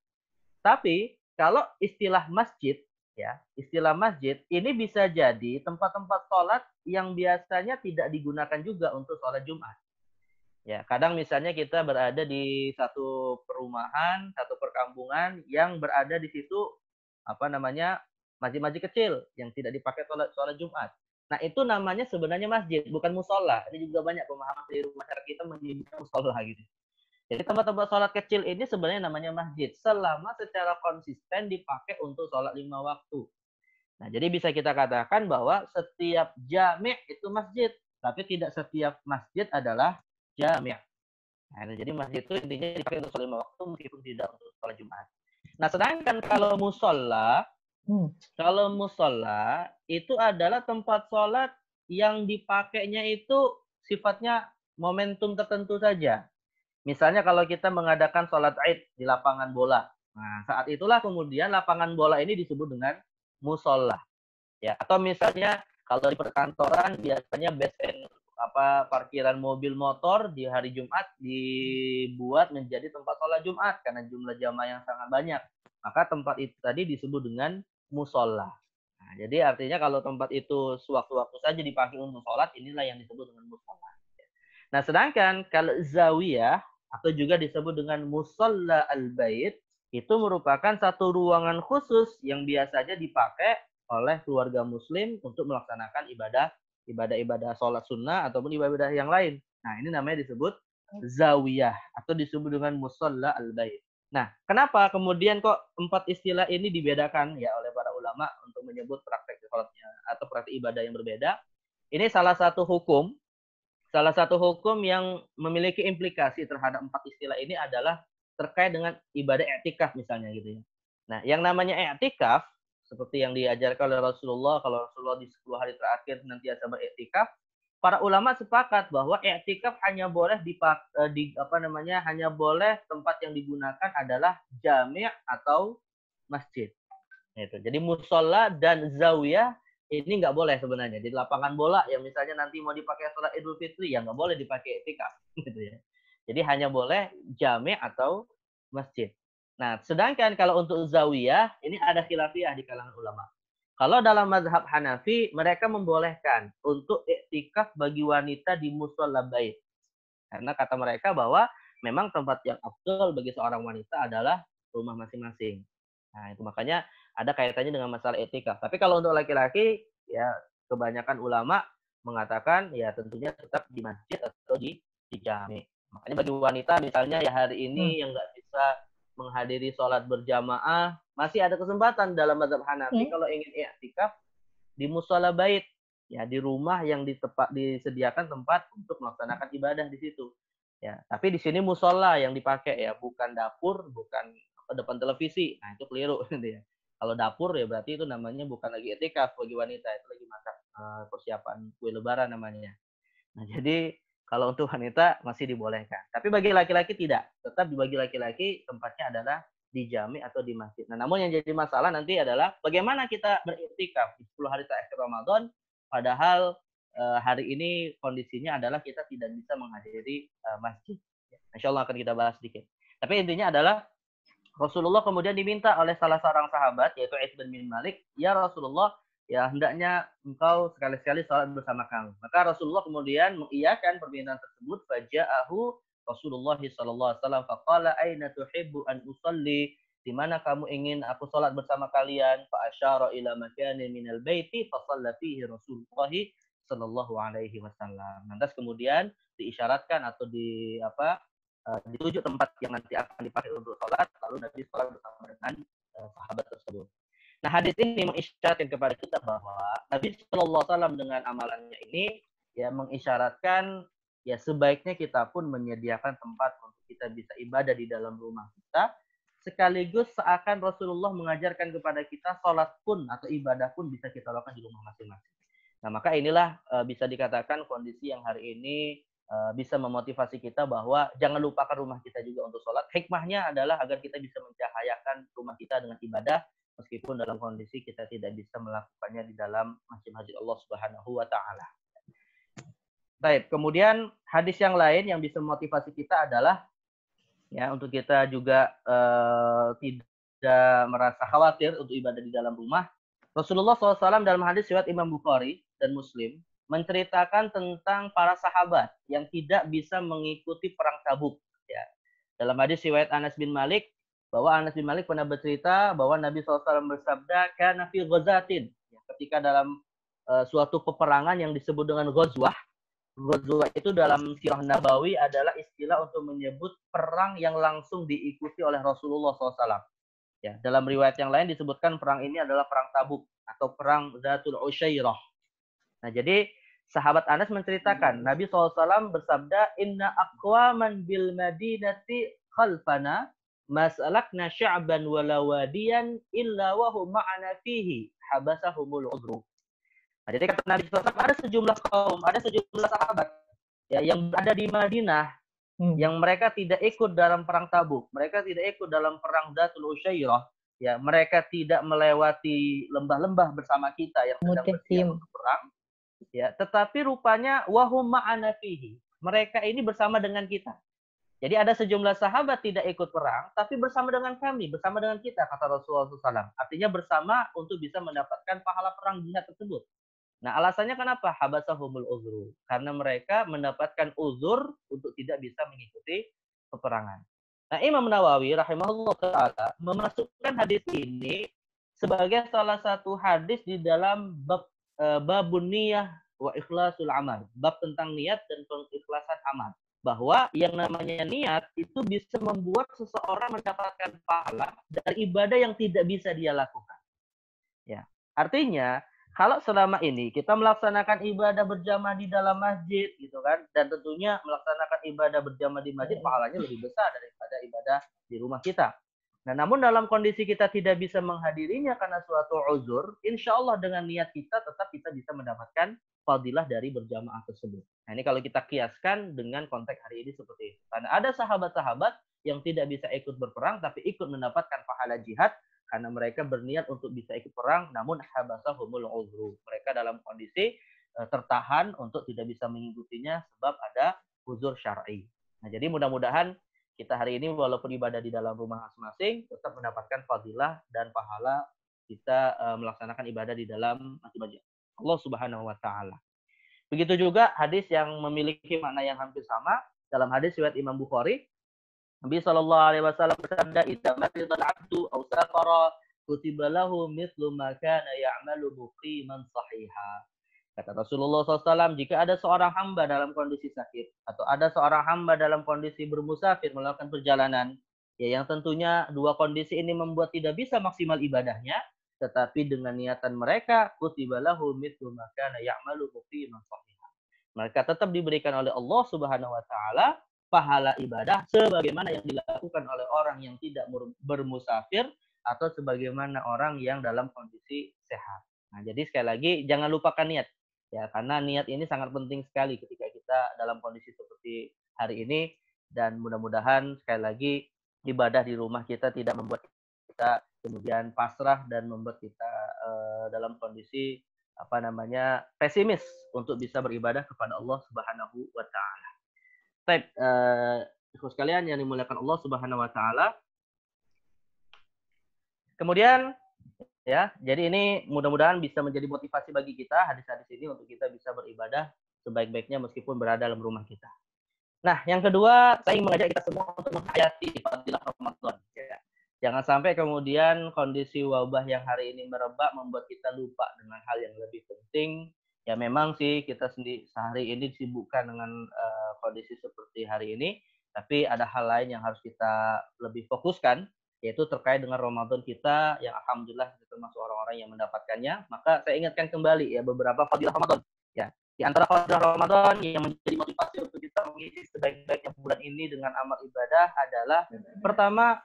Tapi kalau istilah masjid, ya istilah masjid ini bisa jadi tempat-tempat sholat yang biasanya tidak digunakan juga untuk sholat Jumat. Ya, kadang misalnya kita berada di satu perumahan, satu perkampungan yang berada di situ masjid-masjid kecil yang tidak dipakai sholat Jumat. Nah, itu namanya sebenarnya masjid, bukan musola. Ini juga banyak pemahaman di masyarakat kita menyebutnya musola gitu. Jadi tempat-tempat sholat kecil ini sebenarnya namanya masjid, selama secara konsisten dipakai untuk sholat 5 waktu. Nah, jadi bisa kita katakan bahwa setiap jami' itu masjid, tapi tidak setiap masjid adalah jami'. Nah, jadi masjid itu intinya dipakai untuk sholat 5 waktu meskipun tidak untuk sholat Jumat. Nah, sedangkan kalau musola itu adalah tempat sholat yang dipakainya itu sifatnya momentum tertentu saja. Misalnya kalau kita mengadakan sholat Id di lapangan bola. Nah, saat itulah kemudian lapangan bola ini disebut dengan musola. Ya, atau misalnya kalau di perkantoran biasanya parkiran mobil motor di hari Jumat dibuat menjadi tempat sholat Jumat karena jumlah jamaah yang sangat banyak. Maka tempat itu tadi disebut dengan musola. Nah, jadi artinya kalau tempat itu sewaktu-waktu saja dipakai untuk sholat, inilah yang disebut dengan musola. Nah, sedangkan kalau zawiyah atau juga disebut dengan musola al-bait itu merupakan satu ruangan khusus yang biasanya dipakai oleh keluarga muslim untuk melaksanakan ibadah sholat sunnah ataupun ibadah yang lain. Nah, ini namanya disebut zawiyah atau disebut dengan musola al-bait. Nah, kenapa kemudian kok 4 istilah ini dibedakan ya oleh para ulama untuk menyebut praktek sholatnya atau praktek ibadah yang berbeda? Ini salah satu hukum Salah satu hukum yang memiliki implikasi terhadap 4 istilah ini adalah terkait dengan ibadah i'tikaf misalnya gitu ya. Nah, yang namanya i'tikaf seperti yang diajarkan oleh Rasulullah, kalau Rasulullah di 10 hari terakhir senantiasa beriktikaf, para ulama sepakat bahwa i'tikaf hanya boleh hanya boleh tempat yang digunakan adalah jami' atau masjid. Itu. Jadi musola dan zawiyah ini nggak boleh sebenarnya. Di lapangan bola yang misalnya nanti mau dipakai sholat Idul Fitri, ya nggak boleh dipakai i'tikaf. Gitu ya. Jadi hanya boleh jami' atau masjid. Nah, sedangkan kalau untuk zawiyah, ini ada khilafiyah di kalangan ulama. Kalau dalam mazhab Hanafi, mereka membolehkan untuk i'tikaf bagi wanita di musola bait. Karena kata mereka bahwa memang tempat yang afdal bagi seorang wanita adalah rumah masing-masing. Nah, itu makanya ada kaitannya dengan masalah etika. Tapi kalau untuk laki-laki, ya kebanyakan ulama mengatakan ya tentunya tetap di masjid atau di jami. Makanya bagi wanita misalnya ya hari ini yang nggak bisa menghadiri sholat berjamaah, masih ada kesempatan dalam mazhab Hanafi kalau ingin i'tikaf di musola bait, ya di rumah yang disediakan tempat untuk melaksanakan ibadah di situ. Ya, tapi di sini musola yang dipakai ya, bukan dapur, bukan depan televisi. Nah, itu keliru gitu ya. Kalau dapur ya berarti itu namanya bukan lagi etikaf bagi wanita, itu lagi masak persiapan kue lebaran namanya. Nah, jadi kalau untuk wanita masih dibolehkan. Tapi bagi laki-laki tidak. Tetap bagi laki-laki tempatnya adalah di jami atau di masjid. Nah, namun yang jadi masalah nanti adalah bagaimana kita beriktikaf di 10 hari terakhir Ramadan, padahal hari ini kondisinya adalah kita tidak bisa menghadiri masjid. Insya Allah akan kita bahas sedikit. Tapi intinya adalah Rasulullah kemudian diminta oleh salah seorang sahabat, yaitu Itban bin Malik, ya Rasulullah, ya hendaknya engkau sekali-sekali sholat bersama kami. Maka Rasulullah kemudian mengiyakan permintaan tersebut. Faja'ahu Rasulullah sallallahu alaihi wasallam faqala aina tuhibbu an usalli, di mana kamu ingin aku sholat bersama kalian? Fa asyara ila makanin minal baiti fa shalla fihi Rasulullah sallallahu alaihi wasallam. Lantas kemudian diisyaratkan atau dituju tempat yang nanti akan dipakai untuk sholat, lalu Nabi sholat bersama dengan sahabat tersebut. Nah, hadis ini mengisyaratkan kepada kita bahwa Nabi Shallallahu Alaihi Wasallam dengan amalannya ini ya mengisyaratkan ya sebaiknya kita pun menyediakan tempat untuk kita bisa ibadah di dalam rumah kita, sekaligus seakan Rasulullah mengajarkan kepada kita sholat pun atau ibadah pun bisa kita lakukan di rumah masing-masing. Nah, maka inilah bisa dikatakan kondisi yang hari ini bisa memotivasi kita bahwa jangan lupakan rumah kita juga untuk sholat. Hikmahnya adalah agar kita bisa mencahayakan rumah kita dengan ibadah, meskipun dalam kondisi kita tidak bisa melakukannya di dalam masjid-masjid Allah Subhanahu wa Ta'ala. Baik, kemudian hadis yang lain yang bisa memotivasi kita adalah ya untuk kita juga tidak merasa khawatir untuk ibadah di dalam rumah. Rasulullah SAW dalam hadis riwayat Imam Bukhari dan Muslim menceritakan tentang para sahabat yang tidak bisa mengikuti perang Tabuk. Ya. Dalam hadis riwayat Anas bin Malik, bahwa Anas bin Malik pernah bercerita bahwa Nabi SAW bersabda, kana fi ghazatin, ya, ketika dalam suatu peperangan yang disebut dengan ghazwah. Ghazwah itu dalam sirah Nabawi adalah istilah untuk menyebut perang yang langsung diikuti oleh Rasulullah SAW. Ya, dalam riwayat yang lain disebutkan perang ini adalah perang Tabuk atau perang Zatul Usyairah. Nah, jadi sahabat Anas menceritakan, Nabi SAW bersabda, Inna aqwaman bil madinati khalfana mas'alakna sya'ban walawadiyan illa wahum ma'ana fihi habasahumul udru. Nah, jadi kata Nabi SAW, ada sejumlah kaum, ada sejumlah sahabat ya, yang berada di Madinah, yang mereka tidak ikut dalam perang Tabuk, mereka tidak ikut dalam perang Zatul Usyairah, ya, mereka tidak melewati lembah-lembah bersama kita yang sedang bersiap untuk perang. Ya, tetapi rupanya wahum ma'ana fihi. Mereka ini bersama dengan kita. Jadi ada sejumlah sahabat tidak ikut perang, tapi bersama dengan kami, bersama dengan kita, kata Rasulullah SAW. Artinya bersama untuk bisa mendapatkan pahala perang jihad tersebut. Nah, alasannya kenapa? Habasahumul uzru. Karena mereka mendapatkan uzur untuk tidak bisa mengikuti peperangan. Nah, Imam Nawawi rahimahullah ta'ala memasukkan hadis ini sebagai salah satu hadis di dalam babun niyah wa ikhlasul amal. Bab tentang niat dan pengikhlasan amal. Bahwa yang namanya niat itu bisa membuat seseorang mendapatkan pahala dari ibadah yang tidak bisa dia lakukan. Ya. Artinya, kalau selama ini kita melaksanakan ibadah berjamaah di dalam masjid gitu kan, dan tentunya melaksanakan ibadah berjamaah di masjid pahalanya lebih besar daripada ibadah di rumah kita. Nah, namun dalam kondisi kita tidak bisa menghadirinya karena suatu uzur, insya Allah dengan niat kita tetap kita bisa mendapatkan fadilah dari berjamaah tersebut. Nah, ini kalau kita kiaskan dengan konteks hari ini seperti itu. Karena ada sahabat-sahabat yang tidak bisa ikut berperang tapi ikut mendapatkan pahala jihad karena mereka berniat untuk bisa ikut perang, namun habasahumul uzru. Mereka dalam kondisi tertahan untuk tidak bisa mengikutinya sebab ada uzur syar'i. Nah, jadi mudah-mudahan kita hari ini walaupun ibadah di dalam rumah masing-masing tetap mendapatkan fadilah dan pahala kita melaksanakan ibadah di dalam masjid Allah Subhanahu wa taala. Begitu juga hadis yang memiliki makna yang hampir sama dalam hadis riwayat Imam Bukhari. Nabi Shallallahu Alaihi Wasallam bersabda, "Idza maridal abdu aw safara, kutiba lahu mithlu ma kana ya'malu muqiman sahiha." Kata Rasulullah SAW, jika ada seorang hamba dalam kondisi sakit atau ada seorang hamba dalam kondisi bermusafir melakukan perjalanan, ya yang tentunya dua kondisi ini membuat tidak bisa maksimal ibadahnya, tetapi dengan niatan mereka, kutiba lahu mithlu ma kana ya'malu muqiman sahiha. Mereka tetap diberikan oleh Allah Subhanahu wa taala pahala ibadah sebagaimana yang dilakukan oleh orang yang tidak bermusafir atau sebagaimana orang yang dalam kondisi sehat. Nah, jadi sekali lagi jangan lupakan niat. Ya, karena niat ini sangat penting sekali ketika kita dalam kondisi seperti hari ini dan mudah-mudahan sekali lagi ibadah di rumah kita tidak membuat kita kemudian pasrah dan membuat kita dalam kondisi pesimis untuk bisa beribadah kepada Allah Subhanahu wa taala. Baik, ikhwas sekalian yang dimuliakan Allah Subhanahu wa taala. Kemudian ya, jadi ini mudah-mudahan bisa menjadi motivasi bagi kita hadis-hadis ini untuk kita bisa beribadah sebaik-baiknya meskipun berada dalam rumah kita. Nah, yang kedua, saya ingin mengajak kita semua untuk menghayati fadilah Ramadan. Ya. Jangan sampai kemudian kondisi wabah yang hari ini merebak membuat kita lupa dengan hal yang lebih penting. Ya memang sih kita sehari ini disibukkan dengan kondisi seperti hari ini, tapi ada hal lain yang harus kita lebih fokuskan, yaitu terkait dengan Ramadan kita yang alhamdulillah kita termasuk orang-orang yang mendapatkannya. Maka saya ingatkan kembali ya beberapa fadilah Ramadan. Ya, di antara fadilah Ramadan yang menjadi motivasi untuk kita mengisi sebaik-baiknya bulan ini dengan amal ibadah adalah pertama,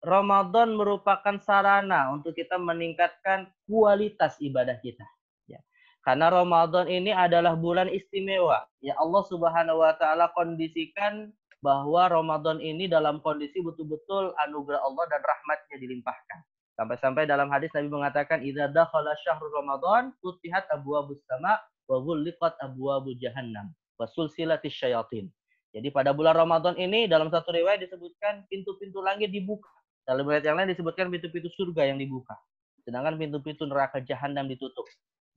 Ramadan merupakan sarana untuk kita meningkatkan kualitas ibadah kita. Ya. Karena Ramadan ini adalah bulan istimewa. Ya Allah Subhanahu wa taala kondisikan bahwa Ramadan ini dalam kondisi betul-betul anugerah Allah dan rahmatnya dilimpahkan. Sampai-sampai dalam hadis Nabi mengatakan, "Idza dakhala syahrul Ramadan, futihat abwabus sama wa ghulliqat abwabu jahannam wa sulsilatis syayatin." Jadi pada bulan Ramadan ini dalam satu riwayat disebutkan pintu-pintu langit dibuka. Dalam riwayat yang lain disebutkan pintu-pintu surga yang dibuka. Sedangkan pintu-pintu neraka jahanam ditutup.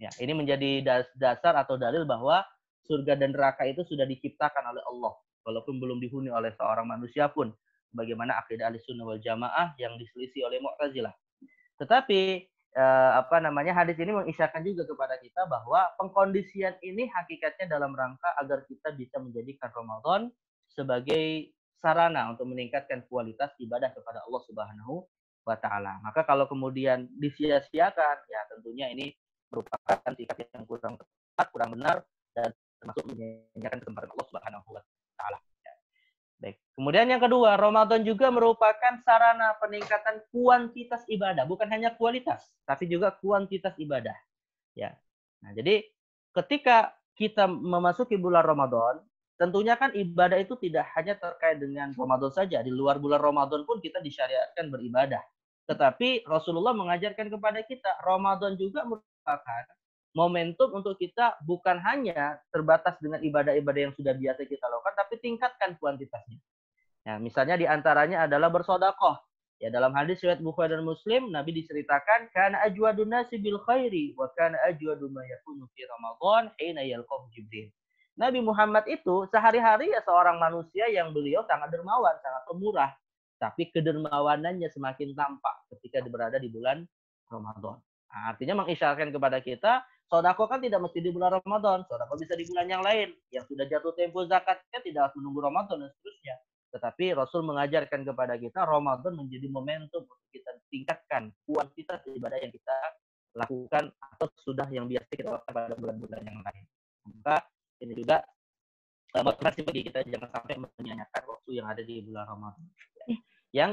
Ya, ini menjadi dasar atau dalil bahwa surga dan neraka itu sudah diciptakan oleh Allah. Walaupun belum dihuni oleh seorang manusia pun. Bagaimana akidah Ahlussunnah wal Jamaah yang diselisih oleh Mu'tazilah. Tetapi hadis ini mengisyaratkan juga kepada kita bahwa pengkondisian ini hakikatnya dalam rangka agar kita bisa menjadikan Ramadan sebagai sarana untuk meningkatkan kualitas ibadah kepada Allah Subhanahu wa taala. Maka kalau kemudian disia-siakan, ya tentunya ini merupakan sikap yang kurang tepat, kurang benar dan termasuk menyanyiakan kesempatan Allah Subhanahu wa taala. Ya. Baik. Kemudian yang kedua, Ramadan juga merupakan sarana peningkatan kuantitas ibadah, bukan hanya kualitas, tapi juga kuantitas ibadah. Ya. Nah, jadi ketika kita memasuki bulan Ramadan, tentunya kan ibadah itu tidak hanya terkait dengan Ramadan saja. Di luar bulan Ramadan pun kita disyariatkan beribadah. Tetapi Rasulullah mengajarkan kepada kita, Ramadan juga merupakan momentum untuk kita bukan hanya terbatas dengan ibadah-ibadah yang sudah biasa kita lakukan, tapi tingkatkan kuantitasnya. Nah, misalnya diantaranya adalah bersodakoh. Ya, dalam hadis riwayat Bukhari dan Muslim, Nabi diceritakan, kana ajwadun nasi bil khairi wa kana ajwadu ma yakunu fi Ramadan hina yalqahu Jibril. Nabi Muhammad itu sehari-hari ya seorang manusia yang beliau sangat dermawan, sangat pemurah. Tapi kedermawanannya semakin tampak ketika berada di bulan Ramadan. Nah, artinya mengisyaratkan kepada kita, sodako kan tidak mesti di bulan Ramadan. Sodako bisa di bulan yang lain. Yang sudah jatuh tempo zakatnya tidak harus menunggu Ramadan dan seterusnya. Tetapi Rasul mengajarkan kepada kita, Ramadan menjadi momentum untuk kita tingkatkan kuantitas ibadah yang kita lakukan atau sudah yang biasa kita lakukan pada bulan-bulan yang lain. Maka ini juga motivasi bagi kita jangan sampai menyanyiakan waktu yang ada di bulan Ramadan. Yang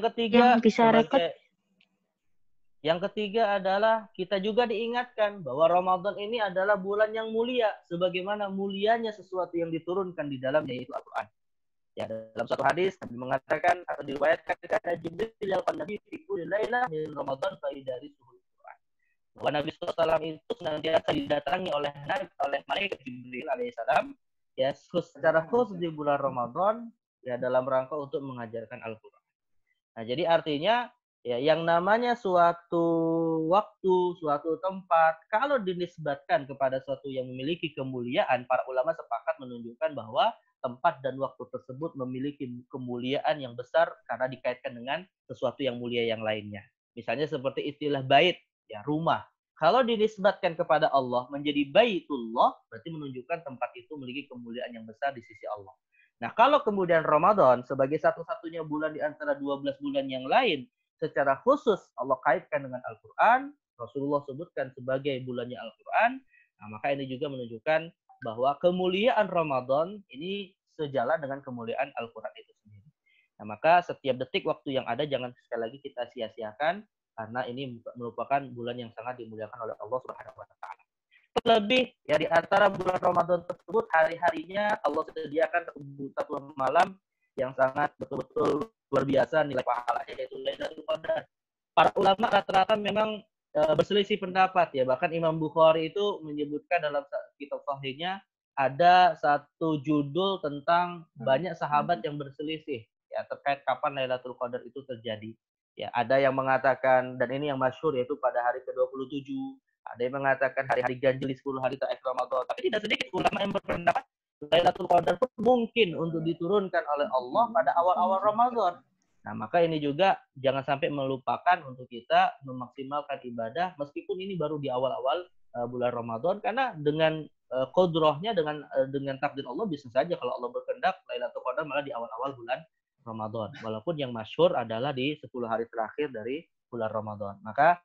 ketiga adalah kita juga diingatkan bahwa Ramadan ini adalah bulan yang mulia sebagaimana mulianya sesuatu yang diturunkan di dalamnya, yaitu Al-Qur'an. Ya, dalam satu hadis Nabi mengatakan atau diriwayatkan kepada Jibril yalqan Nabi fi kulli lailah min Ramadan fa idarisuhul Qur'an. Bahwa Nabi SAW itu senantiasa didatangi oleh malaikat Jibril alaihissalam ya secara khusus di bulan Ramadan ya dalam rangka untuk mengajarkan Al-Qur'an. Nah, jadi artinya ya yang namanya suatu waktu, suatu tempat kalau dinisbatkan kepada suatu yang memiliki kemuliaan, para ulama sepakat menunjukkan bahwa tempat dan waktu tersebut memiliki kemuliaan yang besar karena dikaitkan dengan sesuatu yang mulia yang lainnya. Misalnya seperti istilah bait, ya rumah. Kalau dinisbatkan kepada Allah menjadi baitullah, berarti menunjukkan tempat itu memiliki kemuliaan yang besar di sisi Allah. Nah, kalau kemudian Ramadan sebagai satu-satunya bulan di antara 12 bulan yang lain, secara khusus Allah kaitkan dengan Al-Quran, Rasulullah sebutkan sebagai bulannya Al-Quran, nah, maka ini juga menunjukkan bahwa kemuliaan Ramadan ini sejalan dengan kemuliaan Al-Quran itu sendiri. Nah, maka setiap detik waktu yang ada jangan sekali lagi kita sia-siakan karena ini merupakan bulan yang sangat dimuliakan oleh Allah Subhanahu wa taala. Terlebih ya di antara bulan Ramadan tersebut hari-harinya Allah sediakan satu malam yang sangat betul-betul luar biasa nilai pahalanya, yaitu Lailatul Qadar. Para ulama rata-rata memang berselisih pendapat ya, bahkan Imam Bukhari itu menyebutkan dalam kitab sahihnya ada satu judul tentang banyak sahabat yang berselisih ya terkait kapan Lailatul Qadar itu terjadi. Ya, ada yang mengatakan, dan ini yang masyhur, yaitu pada hari ke-27, ada yang mengatakan hari-hari ganjil di 10 hari terakhir Ramadan. Tapi tidak sedikit ulama yang berpendapat Lailatul Qadar pun mungkin untuk diturunkan oleh Allah pada awal-awal Ramadan. Nah, maka ini juga jangan sampai melupakan untuk kita memaksimalkan ibadah meskipun ini baru di awal-awal bulan Ramadan, karena dengan qudrohnya, dengan takdir Allah bisa saja kalau Allah berkehendak Lailatul Qadar malah di awal-awal bulan Ramadan. Walaupun yang masyhur adalah di 10 hari terakhir dari bulan Ramadan. Maka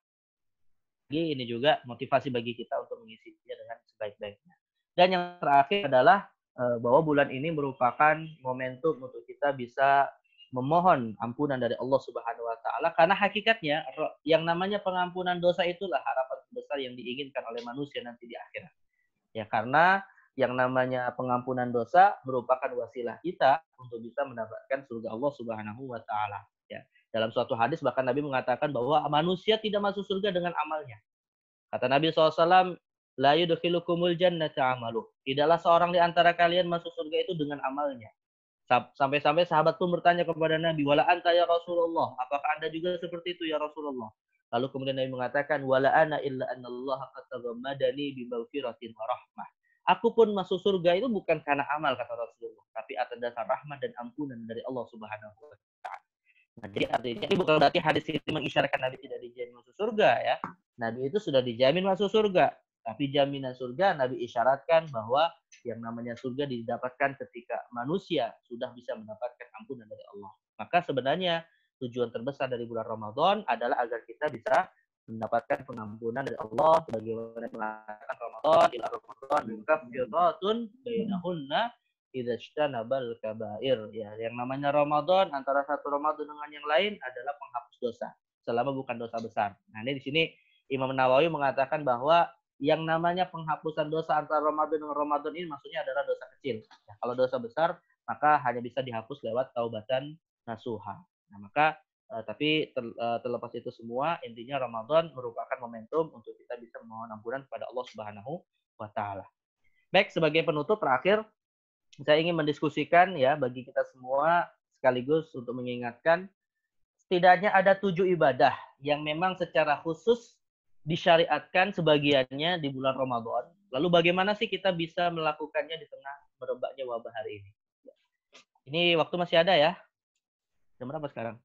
ini juga motivasi bagi kita untuk mengisinya dengan sebaik-baiknya. Dan yang terakhir adalah bahwa bulan ini merupakan momentum untuk kita bisa memohon ampunan dari Allah Subhanahu wa taala, karena hakikatnya yang namanya pengampunan dosa itulah harapan besar yang diinginkan oleh manusia nanti di akhirat. Ya, karena yang namanya pengampunan dosa merupakan wasilah kita untuk bisa mendapatkan surga Allah Subhanahu wa taala. Ya. Dalam suatu hadis bahkan Nabi mengatakan bahwa manusia tidak masuk surga dengan amalnya. Kata Nabi SAW, la yudkhilukumul jannata amaluh. Tidaklah seorang di antara kalian masuk surga itu dengan amalnya. Sampai-sampai sahabat pun bertanya kepada Nabi, wala anta ya Rasulullah, apakah Anda juga seperti itu ya Rasulullah? Lalu kemudian Nabi mengatakan, wala ana illa annallaha qad taghammadani bi maghfiratin wa rahmah. Aku pun masuk surga itu bukan karena amal, kata Rasulullah, tapi atas dasar rahmat dan ampunan dari Allah Subhanahu wa taala. Nah, jadi artinya ini bukan berarti hadis ini mengisyaratkan Nabi tidak dijamin masuk surga ya. Nabi itu sudah dijamin masuk surga. Tapi jaminan surga Nabi isyaratkan bahwa yang namanya surga didapatkan ketika manusia sudah bisa mendapatkan ampunan dari Allah. Maka sebenarnya tujuan terbesar dari bulan Ramadan adalah agar kita bisa mendapatkan pengampunan dari Allah sebagaimana mengatakan Ramadan ila Ramadan mukaffiratun bainahunna idza ijtanabal kabair. Ya, yang namanya Ramadan antara satu Ramadan dengan yang lain adalah penghapus dosa selama bukan dosa besar. Nah, ini di sini Imam Nawawi mengatakan bahwa yang namanya penghapusan dosa antara Ramadan dengan Ramadan ini maksudnya adalah dosa kecil. Ya, kalau dosa besar maka hanya bisa dihapus lewat taubatan nasuha. Nah, maka tapi terlepas itu semua, intinya Ramadan merupakan momentum untuk kita bisa memohon ampunan kepada Allah Subhanahu wa taala. Baik, sebagai penutup terakhir saya ingin mendiskusikan ya bagi kita semua sekaligus untuk mengingatkan setidaknya ada 7 ibadah yang memang secara khusus disyariatkan sebagiannya di bulan Ramadan. Lalu bagaimana sih kita bisa melakukannya di tengah merebaknya wabah hari ini? Ini waktu masih ada ya? Jam berapa sekarang?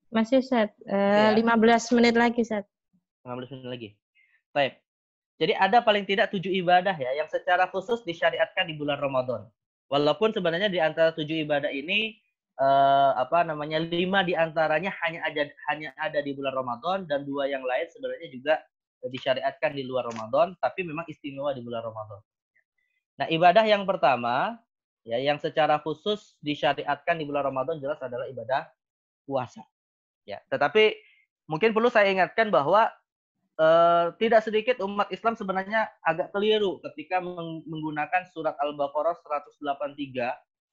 Masih, Ustaz. 15 menit lagi, Ustaz. 15 menit lagi. Baik. Jadi ada paling tidak 7 ibadah ya yang secara khusus disyariatkan di bulan Ramadan. Walaupun sebenarnya di antara 7 ibadah ini 5 di antaranya hanya ada di bulan Ramadan dan 2 yang lain sebenarnya juga disyariatkan di luar Ramadan, tapi memang istimewa di bulan Ramadan. Nah, ibadah yang pertama, ya, yang secara khusus disyariatkan di bulan Ramadan jelas adalah ibadah puasa. Ya, tetapi mungkin perlu saya ingatkan bahwa tidak sedikit umat Islam sebenarnya agak keliru ketika menggunakan surat Al-Baqarah 183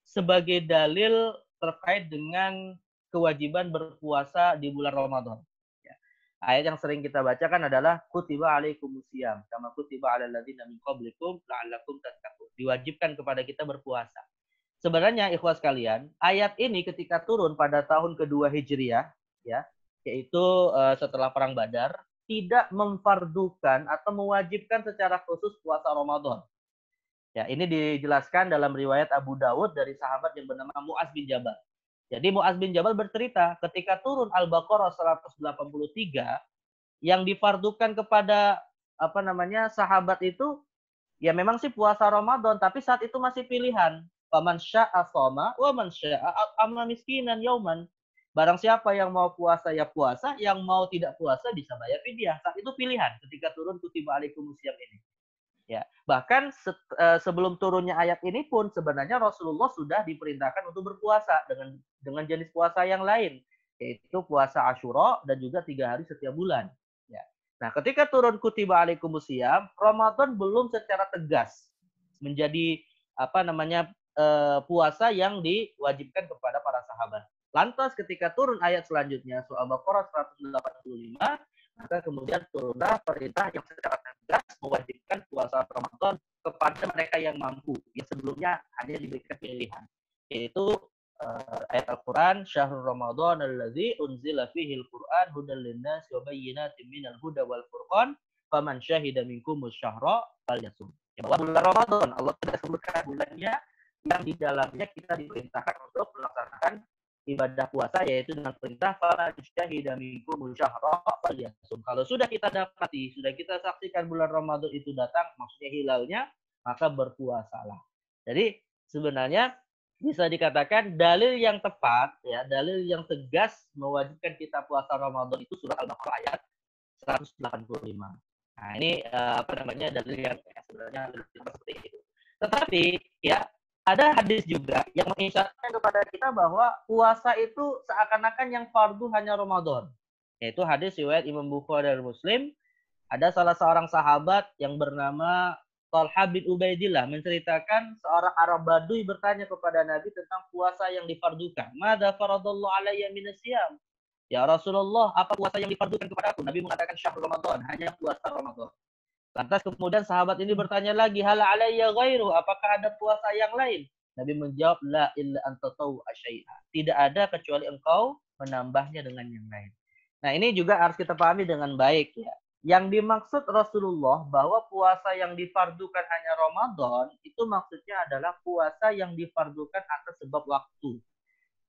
sebagai dalil terkait dengan kewajiban berpuasa di bulan Ramadan. Ya. Ayat yang sering kita bacakan adalah kutiba alaikumusiyam kama kutiba alal ladzina min qablikum la'allakum tattaqun. Diwajibkan kepada kita berpuasa. Sebenarnya ikhwas sekalian, ayat ini ketika turun pada tahun kedua Hijriah, ya, yaitu setelah perang Badar, tidak memfardukan atau mewajibkan secara khusus puasa Ramadan. Ya, ini dijelaskan dalam riwayat Abu Dawud dari sahabat yang bernama Mu'az bin Jabal. Jadi Mu'az bin Jabal bercerita ketika turun Al-Baqarah 183 yang difardukan kepada sahabat itu ya memang sih puasa Ramadan, tapi saat itu masih pilihan. Faman syaa shoma wa man syaa amma miskinan yauman. Barang siapa yang mau puasa ya puasa, yang mau tidak puasa bisa bayar fidyah. Saat itu pilihan ketika turun kutiba alaikumusiyam ini. Ya, bahkan sebelum turunnya ayat ini pun sebenarnya Rasulullah sudah diperintahkan untuk berpuasa dengan jenis puasa yang lain, yaitu puasa Asyura dan juga 3 hari setiap bulan. Ya. Nah, ketika turun kutiba alaikumusiyam, Ramadan belum secara tegas menjadi puasa yang diwajibkan kepada para sahabat. Lantas ketika turun ayat selanjutnya surah Al-Baqarah 185, maka kemudian turunlah perintah yang secara tegas mewajibkan puasa Ramadan kepada mereka yang mampu, yang sebelumnya hanya diberikan pilihan, yaitu ayat Al-Quran, Syahrul Ramadan alladzi unzila fihi al-Quran hudal linnas wa bayyinatin minal huda wal furqan faman syahida minkumus syahra falyasum. Ya, bahwa bulan Ramadan Allah tidak sebutkan bulannya yang di dalamnya kita diperintahkan untuk melaksanakan ibadah puasa, yaitu dengan perintah faman syahida minkumus syahra falyasum. Kalau sudah kita dapati, sudah kita saksikan bulan Ramadan itu datang, maksudnya hilalnya, maka berpuasalah. Jadi sebenarnya bisa dikatakan dalil yang tepat, ya, dalil yang tegas mewajibkan kita puasa Ramadan itu surat Al-Baqarah ayat 185. Nah, ini dalil yang sebenarnya seperti itu. Tetapi ya ada hadis juga yang mengisyaratkan kepada kita bahwa puasa itu seakan-akan yang fardu hanya Ramadan. Yaitu hadis riwayat Imam Bukhari dan Muslim. Ada salah seorang sahabat yang bernama Talha bin Ubaidillah menceritakan seorang Arab Badui bertanya kepada Nabi tentang puasa yang difardukan. Madza faradallahu alayya minasyam? Ya Rasulullah, apa puasa yang difardukan kepada aku? Nabi mengatakan syahrul Ramadan, hanya puasa Ramadan. Lantas kemudian sahabat ini bertanya lagi, hal alayya ghairu? Apakah ada puasa yang lain? Nabi menjawab, la illa anta taw'a syai'a. Tidak ada kecuali engkau menambahnya dengan yang lain. Nah, ini juga harus kita pahami dengan baik, ya. Yang dimaksud Rasulullah bahwa puasa yang difardukan hanya Ramadan, itu maksudnya adalah puasa yang difardukan atas sebab waktu.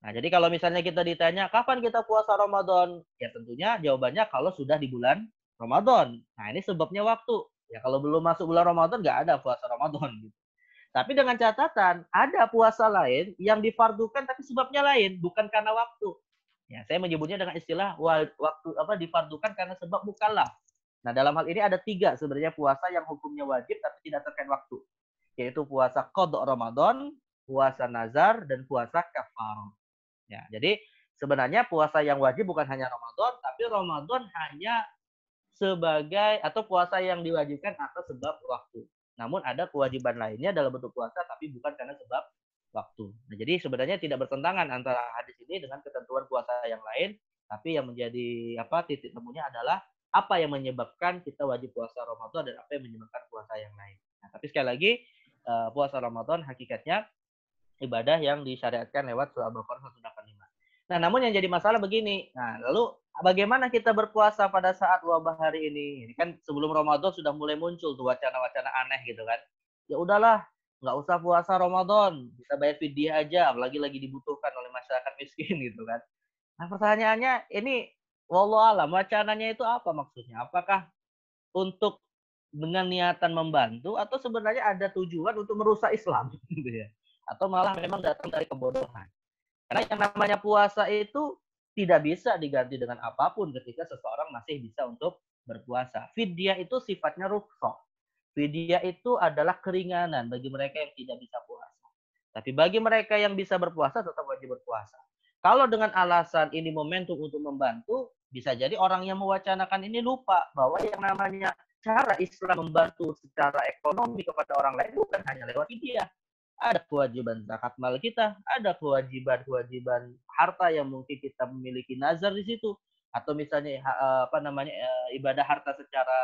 Nah, jadi kalau misalnya kita ditanya, kapan kita puasa Ramadan? Ya tentunya jawabannya kalau sudah di bulan Ramadan. Nah, ini sebabnya waktu. Ya kalau belum masuk bulan Ramadan, nggak ada puasa Ramadan. Gitu. Tapi dengan catatan, ada puasa lain yang difardukan tapi sebabnya lain, bukan karena waktu. Ya, saya menyebutnya dengan istilah waktu difardukan karena sebab mukallaf. Nah, dalam hal ini ada 3 sebenarnya puasa yang hukumnya wajib tapi tidak terkait waktu. Yaitu puasa qadha Ramadan, puasa nazar, dan puasa kafarah. Ya, jadi sebenarnya puasa yang wajib bukan hanya Ramadan, tapi Ramadan hanya sebagai atau puasa yang diwajibkan atas sebab waktu. Namun ada kewajiban lainnya dalam bentuk puasa tapi bukan karena sebab waktu. Nah, jadi sebenarnya tidak bertentangan antara hadis ini dengan ketentuan puasa yang lain, tapi yang menjadi titik temunya adalah apa yang menyebabkan kita wajib puasa Ramadan dan apa yang menyebabkan puasa yang lain. Nah, tapi sekali lagi puasa Ramadan hakikatnya ibadah yang disyariatkan lewat surah Al-Baqarah 185. Nah, namun yang jadi masalah begini. Nah, lalu bagaimana kita berpuasa pada saat wabah hari ini? Ini kan sebelum Ramadan sudah mulai muncul tuh wacana-wacana aneh gitu kan. Ya udahlah, nggak usah puasa Ramadan, bisa bayar fidyah aja, apalagi lagi dibutuhkan oleh masyarakat miskin gitu kan. Nah, pertanyaannya ini, wallahu alam, wacananya itu apa maksudnya? Apakah untuk dengan niatan membantu atau sebenarnya ada tujuan untuk merusak Islam gitu ya? Atau malah memang datang dari kebodohan? Karena yang namanya puasa itu tidak bisa diganti dengan apapun ketika seseorang masih bisa untuk berpuasa. Fidyah itu sifatnya rukhsah. Fidyah itu adalah keringanan bagi mereka yang tidak bisa puasa. Tapi bagi mereka yang bisa berpuasa tetap wajib berpuasa. Kalau dengan alasan ini momentum untuk membantu, bisa jadi orang yang mewacanakan ini lupa bahwa yang namanya cara Islam membantu secara ekonomi kepada orang lain bukan hanya lewat fidyah. Ada kewajiban zakat mal kita, ada kewajiban harta yang mungkin kita memiliki nazar di situ, atau misalnya ibadah harta secara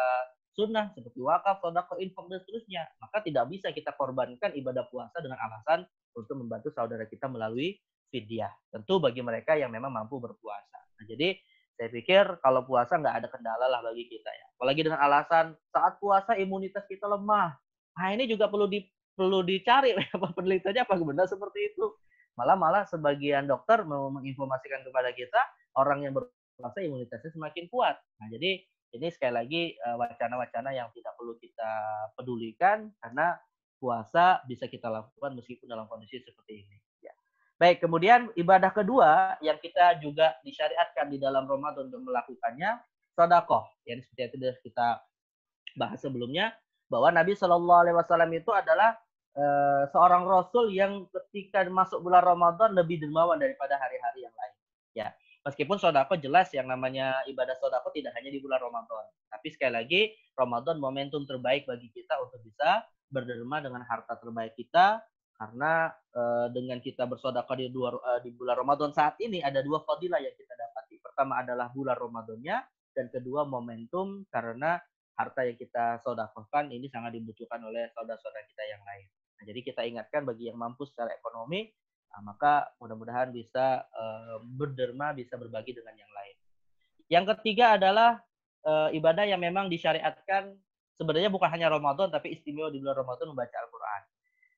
sunnah seperti wakaf, sedekah, infak dan seterusnya. Maka tidak bisa kita korbankan ibadah puasa dengan alasan untuk membantu saudara kita melalui fidyah. Tentu bagi mereka yang memang mampu berpuasa. Nah, jadi saya pikir kalau puasa nggak ada kendala lah bagi kita ya. Apalagi dengan alasan saat puasa imunitas kita lemah. Nah ini juga perlu dicari apa penelitiannya apa benar seperti itu. Malah sebagian dokter menginformasikan kepada kita orang yang berpuasa imunitasnya semakin kuat. Nah jadi ini sekali lagi wacana-wacana yang tidak perlu kita pedulikan karena puasa bisa kita lakukan meskipun dalam kondisi seperti ini. Ya. Baik, kemudian ibadah kedua yang kita juga disyariatkan di dalam Ramadan untuk melakukannya sedekah. Yang seperti itu kita bahas sebelumnya bahwa Nabi Shallallahu Alaihi Wasallam itu adalah seorang Rasul yang ketika masuk bulan Ramadan lebih dermawan daripada hari-hari yang lain. Ya. Meskipun sedekah jelas yang namanya ibadah sedekah tidak hanya di bulan Ramadan. Tapi sekali lagi, Ramadan momentum terbaik bagi kita untuk bisa berderma dengan harta terbaik kita. Karena dengan kita bersedekah di bulan Ramadan saat ini ada dua fadilah yang kita dapati. Pertama adalah bulan Ramadannya, dan kedua momentum karena harta yang kita sedekahkan ini sangat dibutuhkan oleh saudara-saudara kita yang lain. Nah, jadi kita ingatkan bagi yang mampu secara ekonomi, nah, maka mudah-mudahan bisa berderma, bisa berbagi dengan yang lain. Yang ketiga adalah ibadah yang memang disyariatkan sebenarnya bukan hanya Ramadan, tapi istimewa di bulan Ramadan membaca Al-Quran.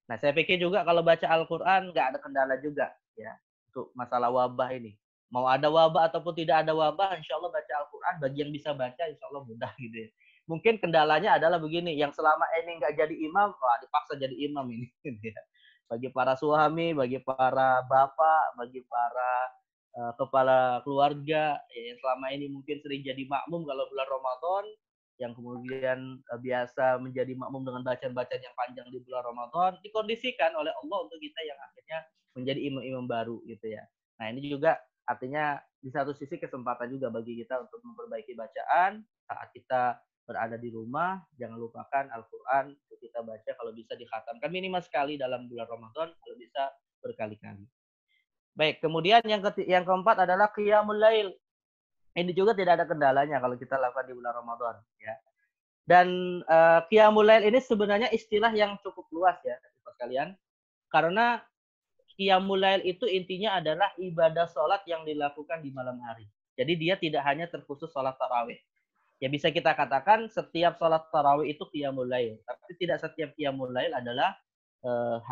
Nah, saya pikir juga kalau baca Al-Quran nggak ada kendala juga ya untuk masalah wabah ini. Mau ada wabah ataupun tidak ada wabah, insya Allah baca Al-Quran. Bagi yang bisa baca, insya Allah mudah gitu ya. Mungkin kendalanya adalah begini, yang selama ini nggak jadi imam, wah dipaksa jadi imam ini. Gitu ya. Bagi para suami, bagi para bapak, bagi para kepala keluarga yang selama ini mungkin sering jadi makmum kalau bulan Ramadan, yang kemudian biasa menjadi makmum dengan bacaan-bacaan yang panjang di bulan Ramadan, dikondisikan oleh Allah untuk kita yang akhirnya menjadi imam-imam baru gitu ya. Nah ini juga artinya di satu sisi kesempatan juga bagi kita untuk memperbaiki bacaan saat kita berada di rumah. Jangan lupakan Al-Quran untuk kita baca, kalau bisa dikhatamkan minimal sekali dalam bulan Ramadan, kalau bisa berkali-kali. Baik, kemudian yang keempat adalah qiyamul lail. Ini juga tidak ada kendalanya kalau kita lakukan di bulan Ramadan ya. Dan qiyamul lail ini sebenarnya istilah yang cukup luas ya Bapak sekalian. Karena qiyamul lail itu intinya adalah ibadah sholat yang dilakukan di malam hari. Jadi dia tidak hanya terkhusus sholat tarawih. Ya bisa kita katakan setiap sholat tarawih itu qiyamul lail. Tapi tidak setiap qiyamul lail adalah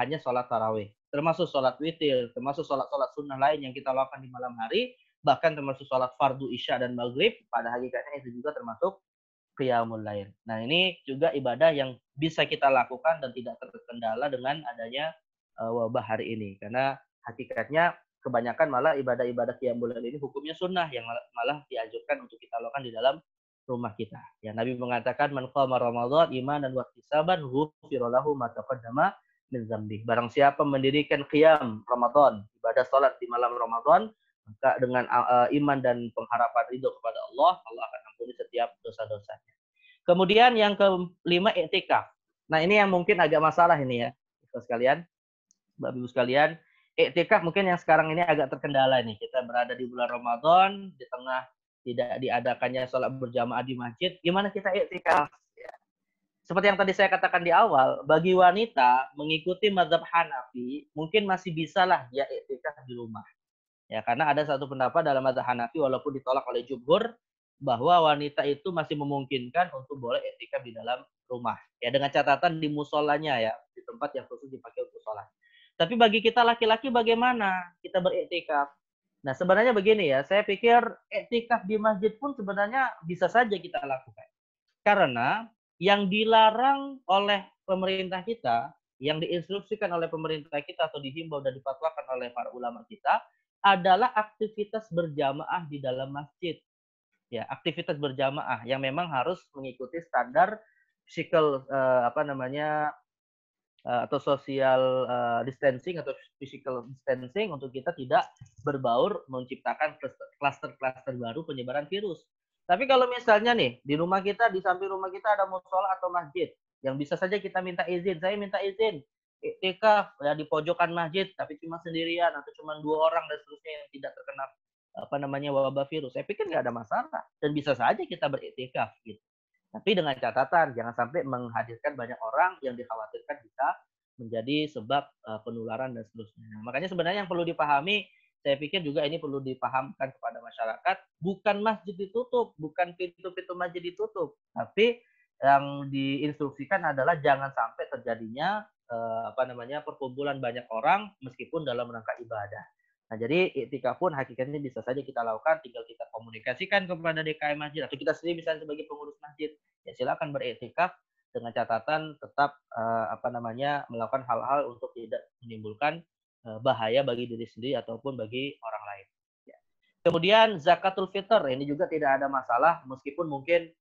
hanya sholat tarawih. Termasuk sholat witir, termasuk sholat-sholat sunnah lain yang kita lakukan di malam hari, bahkan termasuk sholat fardu isya dan maghrib, pada hakikatnya itu juga termasuk qiyamul lail. Nah ini juga ibadah yang bisa kita lakukan dan tidak terkendala dengan adanya wabah hari ini. Karena hakikatnya kebanyakan malah ibadah-ibadah qiyamul lail ini hukumnya sunnah yang malah dianjurkan untuk kita lakukan di dalam rumah kita. Ya Nabi mengatakan man qama Ramadan imanan wa ihtisaban ghufira lahu ma taqaddama min dzambi. Barang siapa mendirikan qiyam Ramadan, ibadah salat di malam Ramadan, maka dengan iman dan pengharapan ridho kepada Allah, Allah akan ampuni setiap dosa-dosanya. Kemudian yang kelima i'tikaf. Nah, ini yang mungkin agak masalah ini ya, Bapak sekalian, Bapak Ibu sekalian. I'tikaf mungkin yang sekarang ini agak terkendala nih. Kita berada di bulan Ramadan, di tengah tidak diadakannya sholat berjamaah di masjid, gimana kita i'tikaf? Ya. Seperti yang tadi saya katakan di awal, bagi wanita mengikuti mazhab Hanafi, mungkin masih bisa lah dia i'tikaf di rumah. Ya, karena ada satu pendapat dalam mazhab Hanafi walaupun ditolak oleh jumhur bahwa wanita itu masih memungkinkan untuk boleh i'tikaf di dalam rumah. Ya, dengan catatan di musolanya ya, di tempat yang khusus dipakai untuk sholat. Tapi bagi kita laki-laki bagaimana kita beriktikaf? Nah, sebenarnya begini ya, saya pikir iktikaf di masjid pun sebenarnya bisa saja kita lakukan. Karena yang dilarang oleh pemerintah kita, yang diinstruksikan oleh pemerintah kita atau dihimbau dan dipatwakan oleh para ulama kita adalah aktivitas berjamaah di dalam masjid. ya, aktivitas berjamaah yang memang harus mengikuti standar physical atau social distancing atau physical distancing untuk kita tidak berbaur menciptakan kluster-kluster baru penyebaran virus. Tapi kalau misalnya nih di rumah kita, di samping rumah kita ada musola atau masjid yang bisa saja kita minta izin, saya minta izin iktikaf ya di pojokan masjid tapi cuma sendirian atau cuma 2 orang dan seterusnya yang tidak terkena wabah virus. Saya pikir nggak ada masalah dan bisa saja kita beriktikaf gitu. Tapi dengan catatan jangan sampai menghadirkan banyak orang yang dikhawatirkan bisa menjadi sebab penularan dan seterusnya. Nah, makanya sebenarnya yang perlu dipahami, saya pikir juga ini perlu dipahamkan kepada masyarakat, bukan masjid ditutup, bukan pintu-pintu masjid ditutup, tapi yang diinstruksikan adalah jangan sampai terjadinya perkumpulan banyak orang meskipun dalam rangka ibadah. Nah, jadi iktikaf pun hakikatnya bisa saja kita lakukan, tinggal kita komunikasikan kepada DKM masjid atau kita sendiri misalnya sebagai pengurus masjid, ya silakan beriktikaf dengan catatan tetap melakukan hal-hal untuk tidak menimbulkan bahaya bagi diri sendiri ataupun bagi orang lain. Ya. Kemudian zakatul fitr ini juga tidak ada masalah meskipun mungkin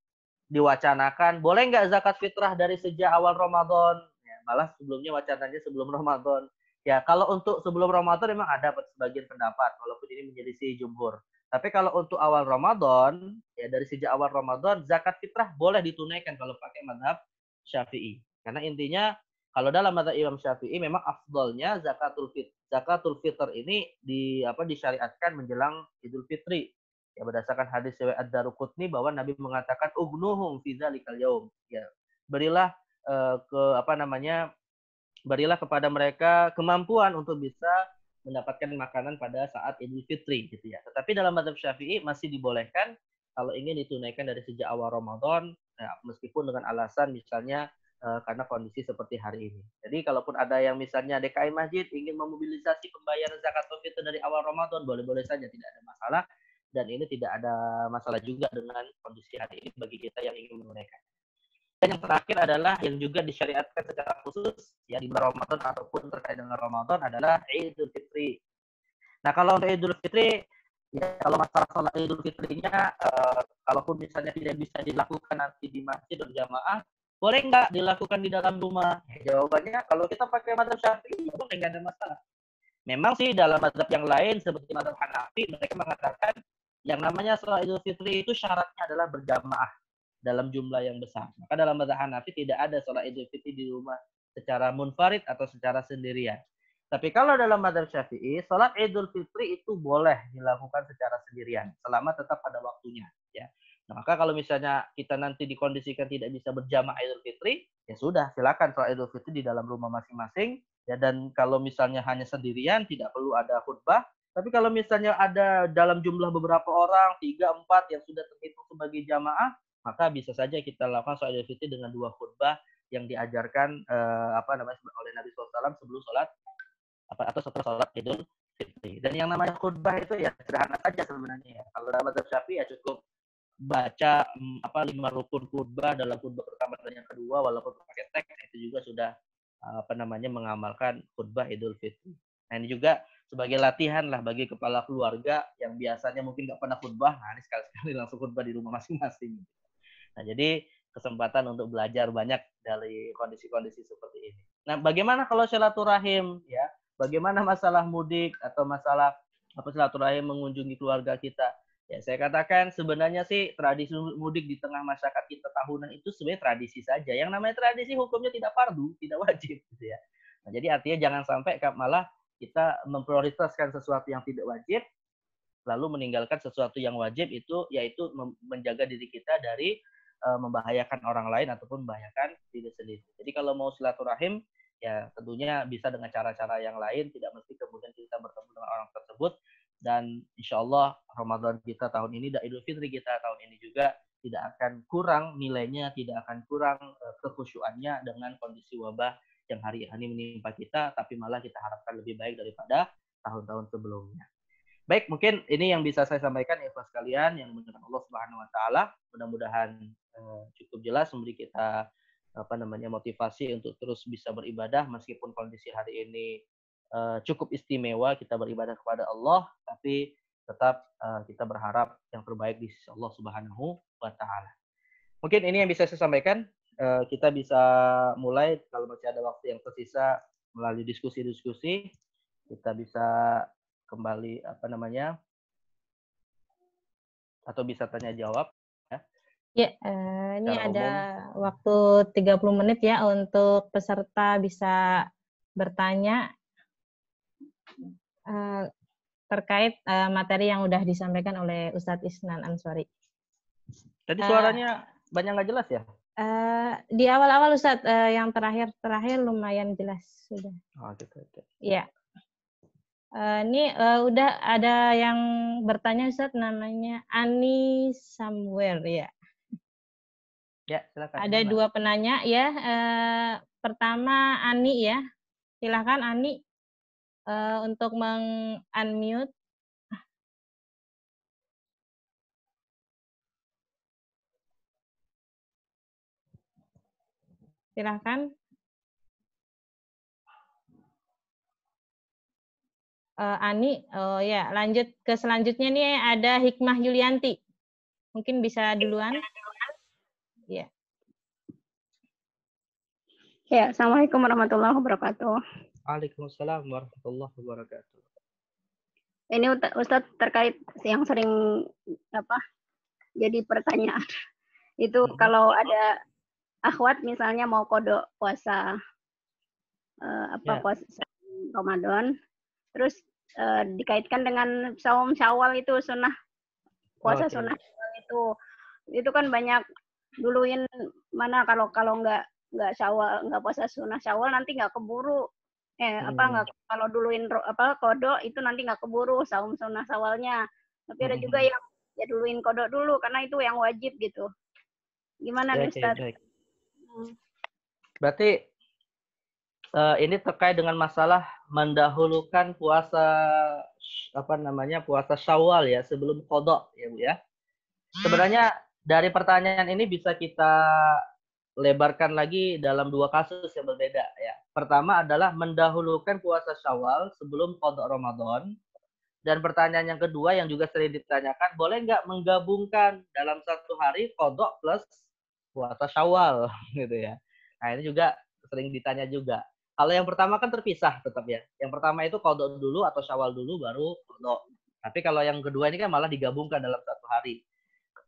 diwacanakan boleh nggak zakat fitrah dari sejak awal Ramadan, ya, malah sebelumnya wacananya sebelum Ramadan. Ya, kalau untuk sebelum Ramadan memang ada sebagian pendapat, walaupun ini menjadi si jumhur. Tapi kalau untuk awal Ramadan, ya dari sejak awal Ramadan, zakat fitrah boleh ditunaikan kalau pakai mazhab Syafi'i. Karena intinya, kalau dalam mazhab Imam Syafi'i memang afdolnya zakatul fitr ini disyariatkan menjelang Idul Fitri. Ya, berdasarkan hadis riwayat Ad-Daruqutni bahwa Nabi mengatakan ugnuhum fi dzalikal yaum. Ya, berilah berilah kepada mereka kemampuan untuk bisa mendapatkan makanan pada saat Idul Fitri gitu ya. Tetapi dalam mazhab Syafi'i masih dibolehkan kalau ingin ditunaikan dari sejak awal Ramadan, ya, meskipun dengan alasan misalnya karena kondisi seperti hari ini. Jadi kalaupun ada yang misalnya DKI Masjid ingin memobilisasi pembayaran zakat fitr dari awal Ramadan, boleh-boleh saja, tidak ada masalah. Dan ini tidak ada masalah juga dengan kondisi hari ini bagi kita yang ingin menunaikan. Dan yang terakhir adalah yang juga disyariatkan secara khusus ya di bulan Ramadan ataupun terkait dengan Ramadan adalah Idul Fitri. Nah, kalau untuk Idul Fitri, ya kalau masalah sholat Idul Fitrinya, kalaupun misalnya tidak bisa dilakukan nanti di masjid berjamaah, boleh nggak dilakukan di dalam rumah? Jawabannya, kalau kita pakai mazhab Syafi'i, boleh, nggak ada masalah. Memang sih dalam mazhab yang lain seperti mazhab Hanafi, mereka mengatakan yang namanya sholat Idul Fitri itu syaratnya adalah berjamaah dalam jumlah yang besar. Maka dalam mazhab Hanafi tidak ada sholat Idul Fitri di rumah secara munfarid atau secara sendirian. Tapi kalau dalam mazhab Syafi'i, sholat Idul Fitri itu boleh dilakukan secara sendirian selama tetap pada waktunya. Ya. Nah, maka kalau misalnya kita nanti dikondisikan tidak bisa berjamaah Idul Fitri, ya sudah, silakan sholat Idul Fitri di dalam rumah masing-masing. Ya, dan kalau misalnya hanya sendirian, tidak perlu ada khutbah. Tapi kalau misalnya ada dalam jumlah beberapa orang, 3, 4 yang sudah terhitung sebagai jamaah, maka bisa saja kita lakukan sholat Idul Fitri dengan 2 khutbah yang diajarkan oleh Nabi SAW sebelum sholat atau setelah sholat Idul Fitri. Dan yang namanya khutbah itu ya sederhana saja sebenarnya ya. Kalau dalam mazhab Syafi'i ya cukup baca 5 rukun khutbah dalam khutbah pertama dan yang kedua, walaupun pakai teks itu juga sudah mengamalkan khutbah Idul Fitri. Nah, ini juga sebagai latihan lah bagi kepala keluarga yang biasanya mungkin nggak pernah khutbah, nah ini sekali-sekali langsung khutbah di rumah masing-masing. Nah, jadi kesempatan untuk belajar banyak dari kondisi-kondisi seperti ini. Nah, bagaimana kalau silaturahim ya? Bagaimana masalah mudik atau masalah silaturahim mengunjungi keluarga kita? Ya, saya katakan sebenarnya sih tradisi mudik di tengah masyarakat kita tahunan itu sebenarnya tradisi saja. Yang namanya tradisi hukumnya tidak fardu, tidak wajib gitu ya. Nah, jadi artinya jangan sampai malah kita memprioritaskan sesuatu yang tidak wajib lalu meninggalkan sesuatu yang wajib, itu yaitu menjaga diri kita dari membahayakan orang lain ataupun membahayakan diri sendiri. Jadi kalau mau silaturahim, ya tentunya bisa dengan cara-cara yang lain, tidak mesti kemudian kita bertemu dengan orang tersebut. Dan insya Allah Ramadan kita tahun ini dan Idul Fitri kita tahun ini juga tidak akan kurang nilainya, tidak akan kurang kekhusyuannya dengan kondisi wabah yang hari ini menimpa kita, tapi malah kita harapkan lebih baik daripada tahun-tahun sebelumnya. Baik, mungkin ini yang bisa saya sampaikan ya Pak sekalian, yang menurut Allah Subhanahu wa taala. Mudah-mudahan cukup jelas memberi kita motivasi untuk terus bisa beribadah meskipun kondisi hari ini cukup istimewa kita beribadah kepada Allah, tapi tetap kita berharap yang terbaik di sisi Allah Subhanahu wa taala. Mungkin ini yang bisa saya sampaikan. Kita bisa mulai kalau masih ada waktu yang tersisa melalui diskusi-diskusi. Kita bisa kembali atau bisa tanya jawab ya. Ya, ini Secara ada umum. waktu 30 menit ya untuk peserta bisa bertanya terkait materi yang udah disampaikan oleh Ustadz Isnan Ansori. Tadi suaranya banyak nggak jelas ya? Di awal-awal Ustadz, yang terakhir lumayan jelas sudah. Oh, gitu. Iya. Ini udah ada yang bertanya Ustadz, namanya Ani Somewhere ya. Ya, silakan. Ada Mana? 2 penanya ya. Pertama Ani ya. Silakan Ani untuk meng-unmute. Silakan. Ani, oh ya, lanjut ke selanjutnya nih ada Hikmah Yulianti. Mungkin bisa duluan. Ya. Ya, Assalamualaikum warahmatullahi wabarakatuh. Waalaikumsalam warahmatullahi wabarakatuh. Ini Ustadz terkait yang sering jadi pertanyaan. Itu kalau ada akhwat misalnya mau kodok puasa puasa Ramadan, terus dikaitkan dengan saum Syawal itu sunnah puasa sunnah Syawal itu kan banyak duluin mana kalau nggak Syawal, nggak puasa sunnah Syawal nanti nggak keburu kalau duluin kodok itu nanti nggak keburu saum sunnah Syawalnya. Tapi ada juga yang ya duluin kodok dulu karena itu yang wajib gitu. Gimana nih Ustaz? Berarti ini terkait dengan masalah mendahulukan puasa puasa Syawal ya sebelum kodok ya Bu ya. Sebenarnya dari pertanyaan ini bisa kita lebarkan lagi dalam 2 kasus yang berbeda ya. Pertama adalah mendahulukan puasa Syawal sebelum kodok Ramadan. Dan pertanyaan yang kedua yang juga sering ditanyakan, boleh nggak menggabungkan dalam 1 hari kodok plus puasa Syawal gitu ya. Nah ini juga sering ditanya juga. Kalau yang pertama kan terpisah tetap ya. Yang pertama itu kodok dulu atau Syawal dulu baru kodok. Tapi kalau yang kedua ini kan malah digabungkan dalam 1 hari.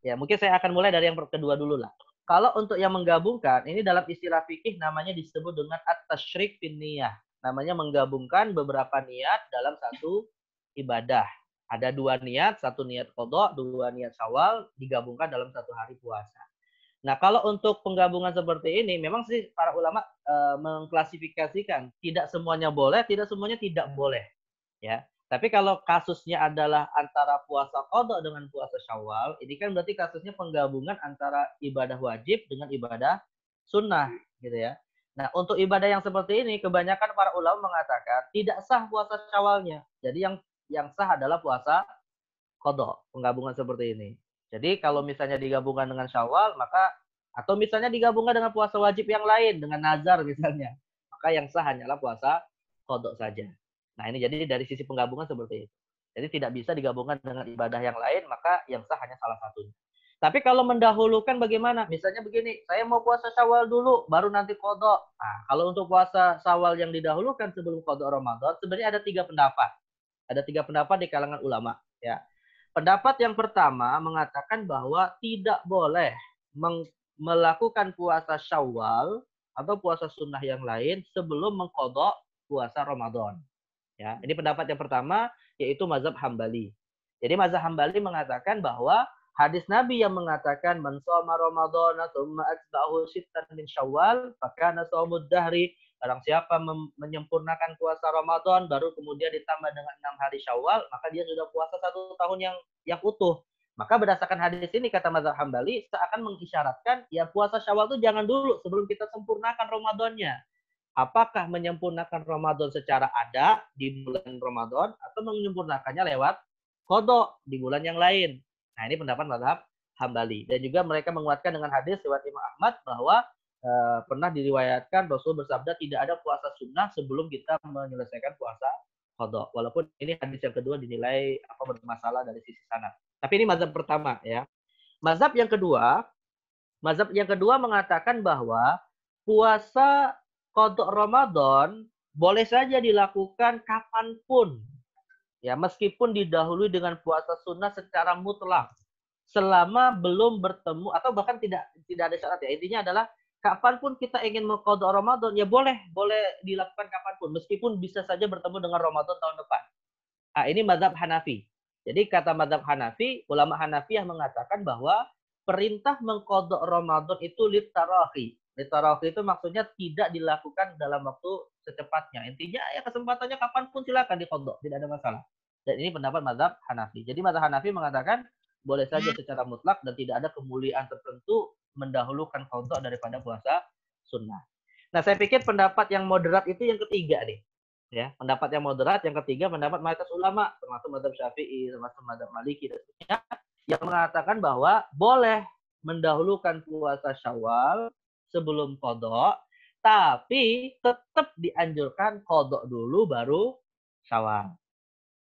Ya mungkin saya akan mulai dari yang kedua dulu lah. Kalau untuk yang menggabungkan, ini dalam istilah fikih namanya disebut dengan at-tasyrik fin niyah. Namanya menggabungkan beberapa niat dalam satu ibadah. Ada 2 niat, 1 niat qadha, 2 niat Syawal digabungkan dalam 1 hari puasa. Nah, kalau untuk penggabungan seperti ini memang sih para ulama mengklasifikasikan tidak semuanya boleh, tidak semuanya tidak boleh. Ya. Tapi kalau kasusnya adalah antara puasa qadha dengan puasa Syawal, ini kan berarti kasusnya penggabungan antara ibadah wajib dengan ibadah sunnah gitu ya. Nah, untuk ibadah yang seperti ini kebanyakan para ulama mengatakan tidak sah puasa Syawalnya. Jadi yang sah adalah puasa qadha, penggabungan seperti ini. Jadi kalau misalnya digabungkan dengan Syawal, maka atau misalnya digabungkan dengan puasa wajib yang lain dengan nazar misalnya, maka yang sah hanyalah puasa qadha saja. Nah, ini jadi dari sisi penggabungan seperti itu. Jadi tidak bisa digabungkan dengan ibadah yang lain, maka yang sah hanya salah satunya. Tapi kalau mendahulukan bagaimana? Misalnya begini, saya mau puasa Syawal dulu, baru nanti qadha. Nah, kalau untuk puasa Syawal yang didahulukan sebelum qadha Ramadan, sebenarnya ada 3 pendapat. Ada 3 pendapat di kalangan ulama. Ya. Pendapat yang pertama mengatakan bahwa tidak boleh melakukan puasa Syawal atau puasa sunnah yang lain sebelum mengqadha puasa Ramadan. Ya, ini pendapat yang pertama yaitu mazhab Hambali. Jadi mazhab Hambali mengatakan bahwa hadis Nabi yang mengatakan man shoma Ramadhana tsumma atba'ahu sittan min Syawal fakana shaumud dahri. Barang siapa menyempurnakan puasa Ramadan baru kemudian ditambah dengan 6 hari Syawal, maka dia sudah puasa 1 tahun yang utuh. Maka berdasarkan hadis ini kata mazhab Hambali seakan mengisyaratkan ya puasa Syawal itu jangan dulu sebelum kita sempurnakan Ramadannya. Apakah menyempurnakan Ramadan secara ada di bulan Ramadan atau menyempurnakannya lewat qadha di bulan yang lain. Nah, ini pendapat mazhab Hambali. Dan juga mereka menguatkan dengan hadis riwayat Imam Ahmad bahwa pernah diriwayatkan Rasul bersabda tidak ada puasa sunnah sebelum kita menyelesaikan puasa qadha. Walaupun ini hadis yang kedua dinilai bermasalah dari sisi sanad. Tapi ini mazhab pertama ya. Mazhab yang kedua mengatakan bahwa puasa qadha Ramadan boleh saja dilakukan kapanpun. Ya, meskipun didahului dengan puasa sunnah secara mutlak. Selama belum bertemu atau bahkan tidak ada syarat ya. Intinya adalah kapanpun kita ingin mengqadha Ramadan ya boleh dilakukan kapanpun meskipun bisa saja bertemu dengan Ramadan tahun depan. Ah, ini mazhab Hanafi. Jadi kata mazhab Hanafi, ulama Hanafiyah mengatakan bahwa perintah mengqadha Ramadan itu litarahi. Litarahi itu maksudnya tidak dilakukan dalam waktu secepatnya. Intinya ya kesempatannya kapanpun silakan diqadha, tidak ada masalah. Dan ini pendapat mazhab Hanafi. Jadi mazhab Hanafi mengatakan boleh saja secara mutlak dan tidak ada kemuliaan tertentu mendahulukan qadha daripada puasa sunnah. Nah, saya pikir pendapat yang moderat itu yang ketiga nih. Ya, pendapat yang moderat yang ketiga pendapat mayoritas ulama termasuk mazhab Syafi'i, termasuk mazhab Maliki dan sebagainya yang mengatakan bahwa boleh mendahulukan puasa Syawal sebelum qadha, tapi tetap dianjurkan qadha dulu baru Syawal.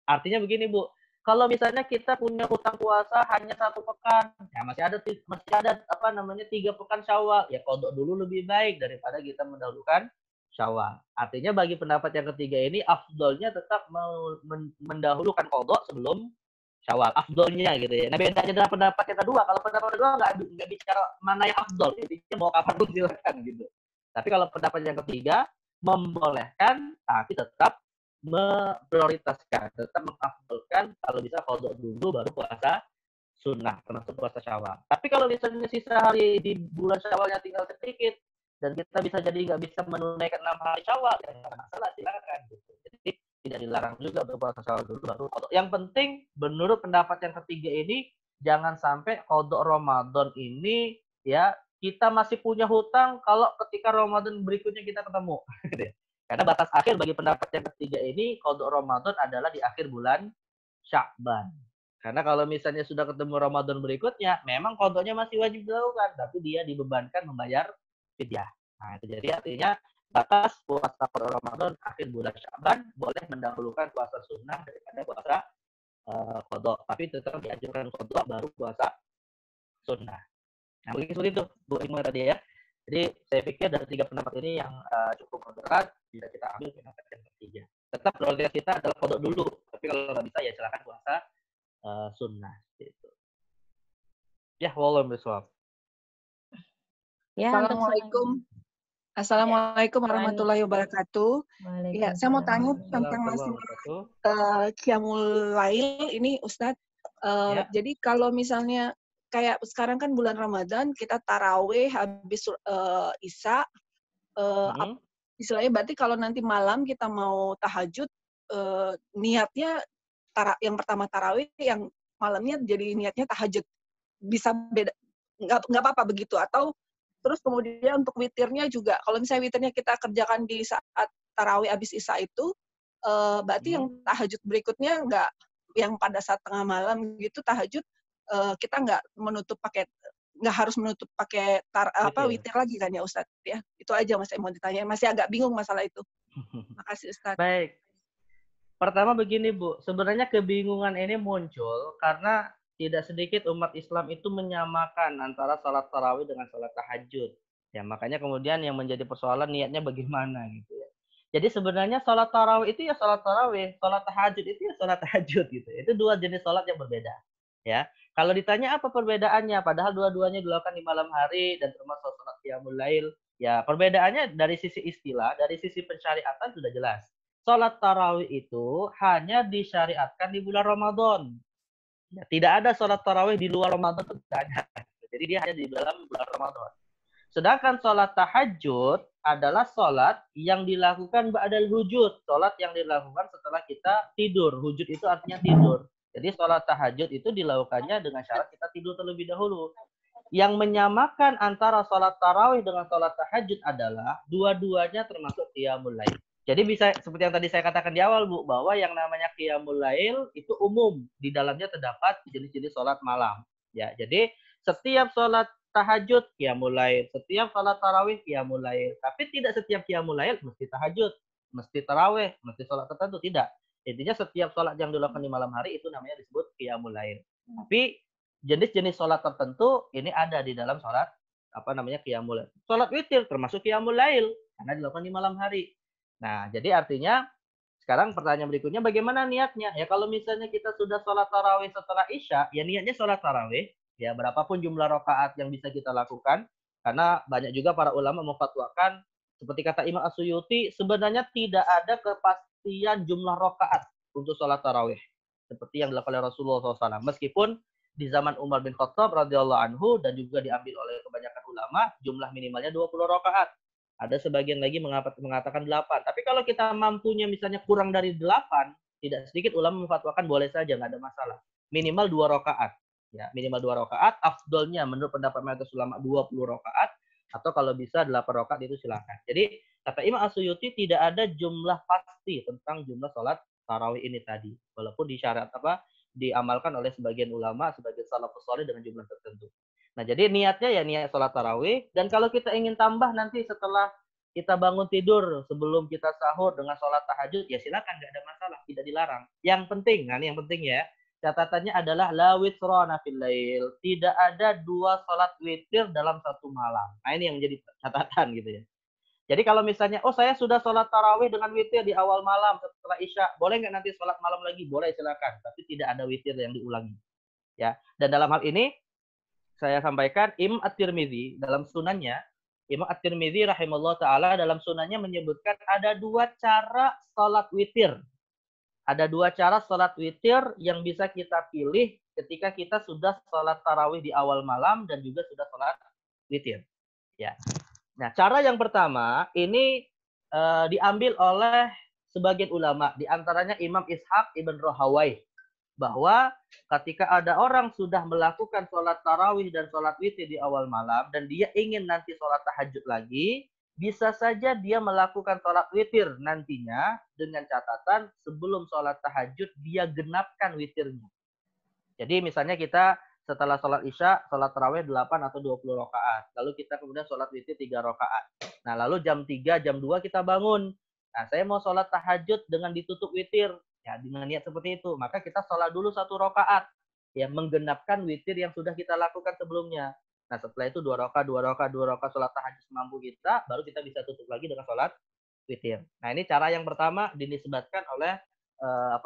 Artinya begini, Bu. Kalau misalnya kita punya hutang puasa hanya 1 pekan, ya masih ada 3 pekan Syawal, ya qadha dulu lebih baik daripada kita mendahulukan Syawal. Artinya bagi pendapat yang ketiga ini afdolnya tetap mendahulukan qadha sebelum Syawal. Afdolnya gitu ya. Nah, bedanya dengan pendapat yang kedua, kalau pendapat kedua nggak bicara mana yang afdol, intinya mau kapan pun silakan gitu. Tapi kalau pendapat yang ketiga membolehkan tapi tetap memprioritaskan, tetap mengafdolkan kalau bisa qadha dulu baru puasa sunnah, termasuk puasa Syawal. Tapi kalau misalnya sisa hari di bulan Syawalnya tinggal sedikit dan kita bisa jadi nggak bisa menunaikan 6 hari Syawal, ya nggak masalah, silakan gitu. Jadi tidak dilarang juga untuk puasa Syawal dulu baru qadha. Yang penting menurut pendapat yang ketiga ini jangan sampai qadha Ramadan ini ya kita masih punya hutang kalau ketika Ramadan berikutnya kita ketemu. Karena batas akhir bagi pendapat yang ketiga ini qadha Ramadan adalah di akhir bulan Sya'ban. Karena kalau misalnya sudah ketemu Ramadan berikutnya, memang qadhanya masih wajib dilakukan, tapi dia dibebankan membayar fidyah. Nah, itu jadi artinya batas puasa qadha Ramadan akhir bulan Sya'ban boleh mendahulukan puasa sunnah daripada puasa qadha, tapi tetap dianjurkan qadha baru puasa sunnah. Nah, begitu seperti itu Bu Ilmu tadi ya. Jadi saya pikir dari 3 pendapat ini yang cukup moderat, bisa kita ambil pendapat yang ketiga. Tetap prioritas kita adalah qadha dulu, tapi kalau nggak bisa ya silakan puasa sunnah. Gitu. Ya, wallahu bishawab. Ya, Assalamualaikum. Assalamualaikum warahmatullahi wabarakatuh. Ya, saya mau tanya tentang masalah Qiyamul Lail ini, Ustadz. Jadi kalau misalnya kayak sekarang kan bulan Ramadan, kita taraweh habis Isya, istilahnya berarti kalau nanti malam kita mau tahajud, niatnya yang pertama taraweh, yang malamnya jadi niatnya tahajud. Bisa beda, nggak apa-apa begitu, atau terus kemudian untuk witirnya juga, kalau misalnya witirnya kita kerjakan di saat tarawih habis Isya itu, berarti yang tahajud berikutnya nggak, yang pada saat tengah malam gitu tahajud, kita nggak harus menutup pakai witir lagi kan ya Ustadz ya. Itu aja Mas, saya mau ditanya, masih agak bingung masalah itu. Makasih Ustadz. Baik. Pertama begini Bu, sebenarnya kebingungan ini muncul karena tidak sedikit umat Islam itu menyamakan antara salat tarawih dengan salat tahajud. Ya, makanya kemudian yang menjadi persoalan niatnya bagaimana gitu ya. Jadi sebenarnya salat tarawih itu ya salat tarawih, salat tahajud itu ya salat tahajud gitu. Itu 2 jenis salat yang berbeda. Ya. Kalau ditanya apa perbedaannya, padahal dua-duanya dilakukan di malam hari dan termasuk salat qiyamul lail, ya perbedaannya dari sisi istilah, dari sisi pensyariatan sudah jelas. Salat tarawih itu hanya disyariatkan di bulan Ramadan. Ya, tidak ada sholat tarawih di luar Ramadan, tidak ada. Jadi dia hanya di dalam bulan Ramadan. Sedangkan sholat tahajud adalah sholat yang dilakukan ba'dal hujud. Sholat yang dilakukan setelah kita tidur. Hujud itu artinya tidur. Jadi sholat tahajud itu dilakukannya dengan syarat kita tidur terlebih dahulu. Yang menyamakan antara sholat tarawih dengan sholat tahajud adalah dua-duanya termasuk qiyamul lail. Jadi bisa seperti yang tadi saya katakan di awal Bu, bahwa yang namanya qiyamul lail itu umum, di dalamnya terdapat jenis-jenis sholat malam. Ya, jadi setiap sholat tahajud qiyamul lail, setiap sholat tarawih qiyamul lail. Tapi tidak setiap qiyamul lail mesti tahajud, mesti tarawih, mesti sholat tertentu, tidak. Intinya setiap sholat yang dilakukan di malam hari itu namanya disebut qiyamul lail. Tapi jenis-jenis sholat tertentu ini ada di dalam sholat qiyamul lail. Sholat witir termasuk qiyamul lail karena dilakukan di malam hari. Nah, jadi artinya sekarang pertanyaan berikutnya bagaimana niatnya? Ya kalau misalnya kita sudah sholat tarawih setelah isya, ya niatnya sholat tarawih. Ya berapapun jumlah rakaat yang bisa kita lakukan. Karena banyak juga para ulama memfatwakan seperti kata Imam As-Suyuti sebenarnya tidak ada kepastian jumlah rakaat untuk sholat tarawih seperti yang dilakukan oleh Rasulullah SAW. Meskipun di zaman Umar bin Khattab radhiyallahu anhu dan juga diambil oleh kebanyakan ulama jumlah minimalnya 20 rakaat. Ada sebagian lagi mengatakan 8. Tapi kalau kita mampunya misalnya kurang dari 8, tidak sedikit ulama memfatwakan boleh saja, nggak ada masalah. Minimal 2 rakaat. Ya, minimal 2 rakaat. Afdolnya menurut pendapat mayoritas ulama 20 rakaat. Atau kalau bisa 8 rakaat itu silakan. Jadi kata Imam As-Suyuti tidak ada jumlah pasti tentang jumlah sholat tarawih ini tadi. Walaupun diamalkan oleh sebagian ulama, sebagian salafus saleh dengan jumlah tertentu. Nah, jadi niatnya ya niat sholat tarawih. Dan kalau kita ingin tambah nanti setelah kita bangun tidur, sebelum kita sahur dengan sholat tahajud, ya silakan, nggak ada masalah, tidak dilarang. Yang penting, nah ini yang penting ya, catatannya adalah la witrona fil lail. Tidak ada 2 sholat witir dalam satu malam. Nah, ini yang menjadi catatan gitu ya. Jadi kalau misalnya, oh saya sudah sholat tarawih dengan witir di awal malam setelah isya, boleh nggak nanti sholat malam lagi? Boleh, silakan. Tapi tidak ada witir yang diulangi. Ya. Dan dalam hal ini, saya sampaikan Imam At-Tirmidzi dalam sunannya, Imam At-Tirmidzi rahimahullah ta'ala dalam sunannya menyebutkan ada 2 cara sholat witir. Ada 2 cara sholat witir yang bisa kita pilih ketika kita sudah sholat tarawih di awal malam dan juga sudah sholat witir. Ya. Nah, cara yang pertama ini diambil oleh sebagian ulama, di antaranya Imam Ishaq ibn Rahawai, bahwa ketika ada orang sudah melakukan sholat tarawih dan sholat witir di awal malam dan dia ingin nanti sholat tahajud lagi, bisa saja dia melakukan sholat witir nantinya dengan catatan sebelum sholat tahajud dia genapkan witirnya. Jadi misalnya kita setelah sholat isya, sholat tarawih 8 atau 20 rakaat. Lalu kita kemudian sholat witir 3 rakaat. Nah, lalu jam 3, jam 2 kita bangun. Nah, saya mau sholat tahajud dengan ditutup witir. Ya, dengan niat seperti itu. Maka kita sholat dulu 1 rakaat. Ya, menggenapkan witir yang sudah kita lakukan sebelumnya. Nah, setelah itu 2 rakaat sholat tahajud semampu kita, baru kita bisa tutup lagi dengan sholat witir. Nah, ini cara yang pertama dinisbatkan oleh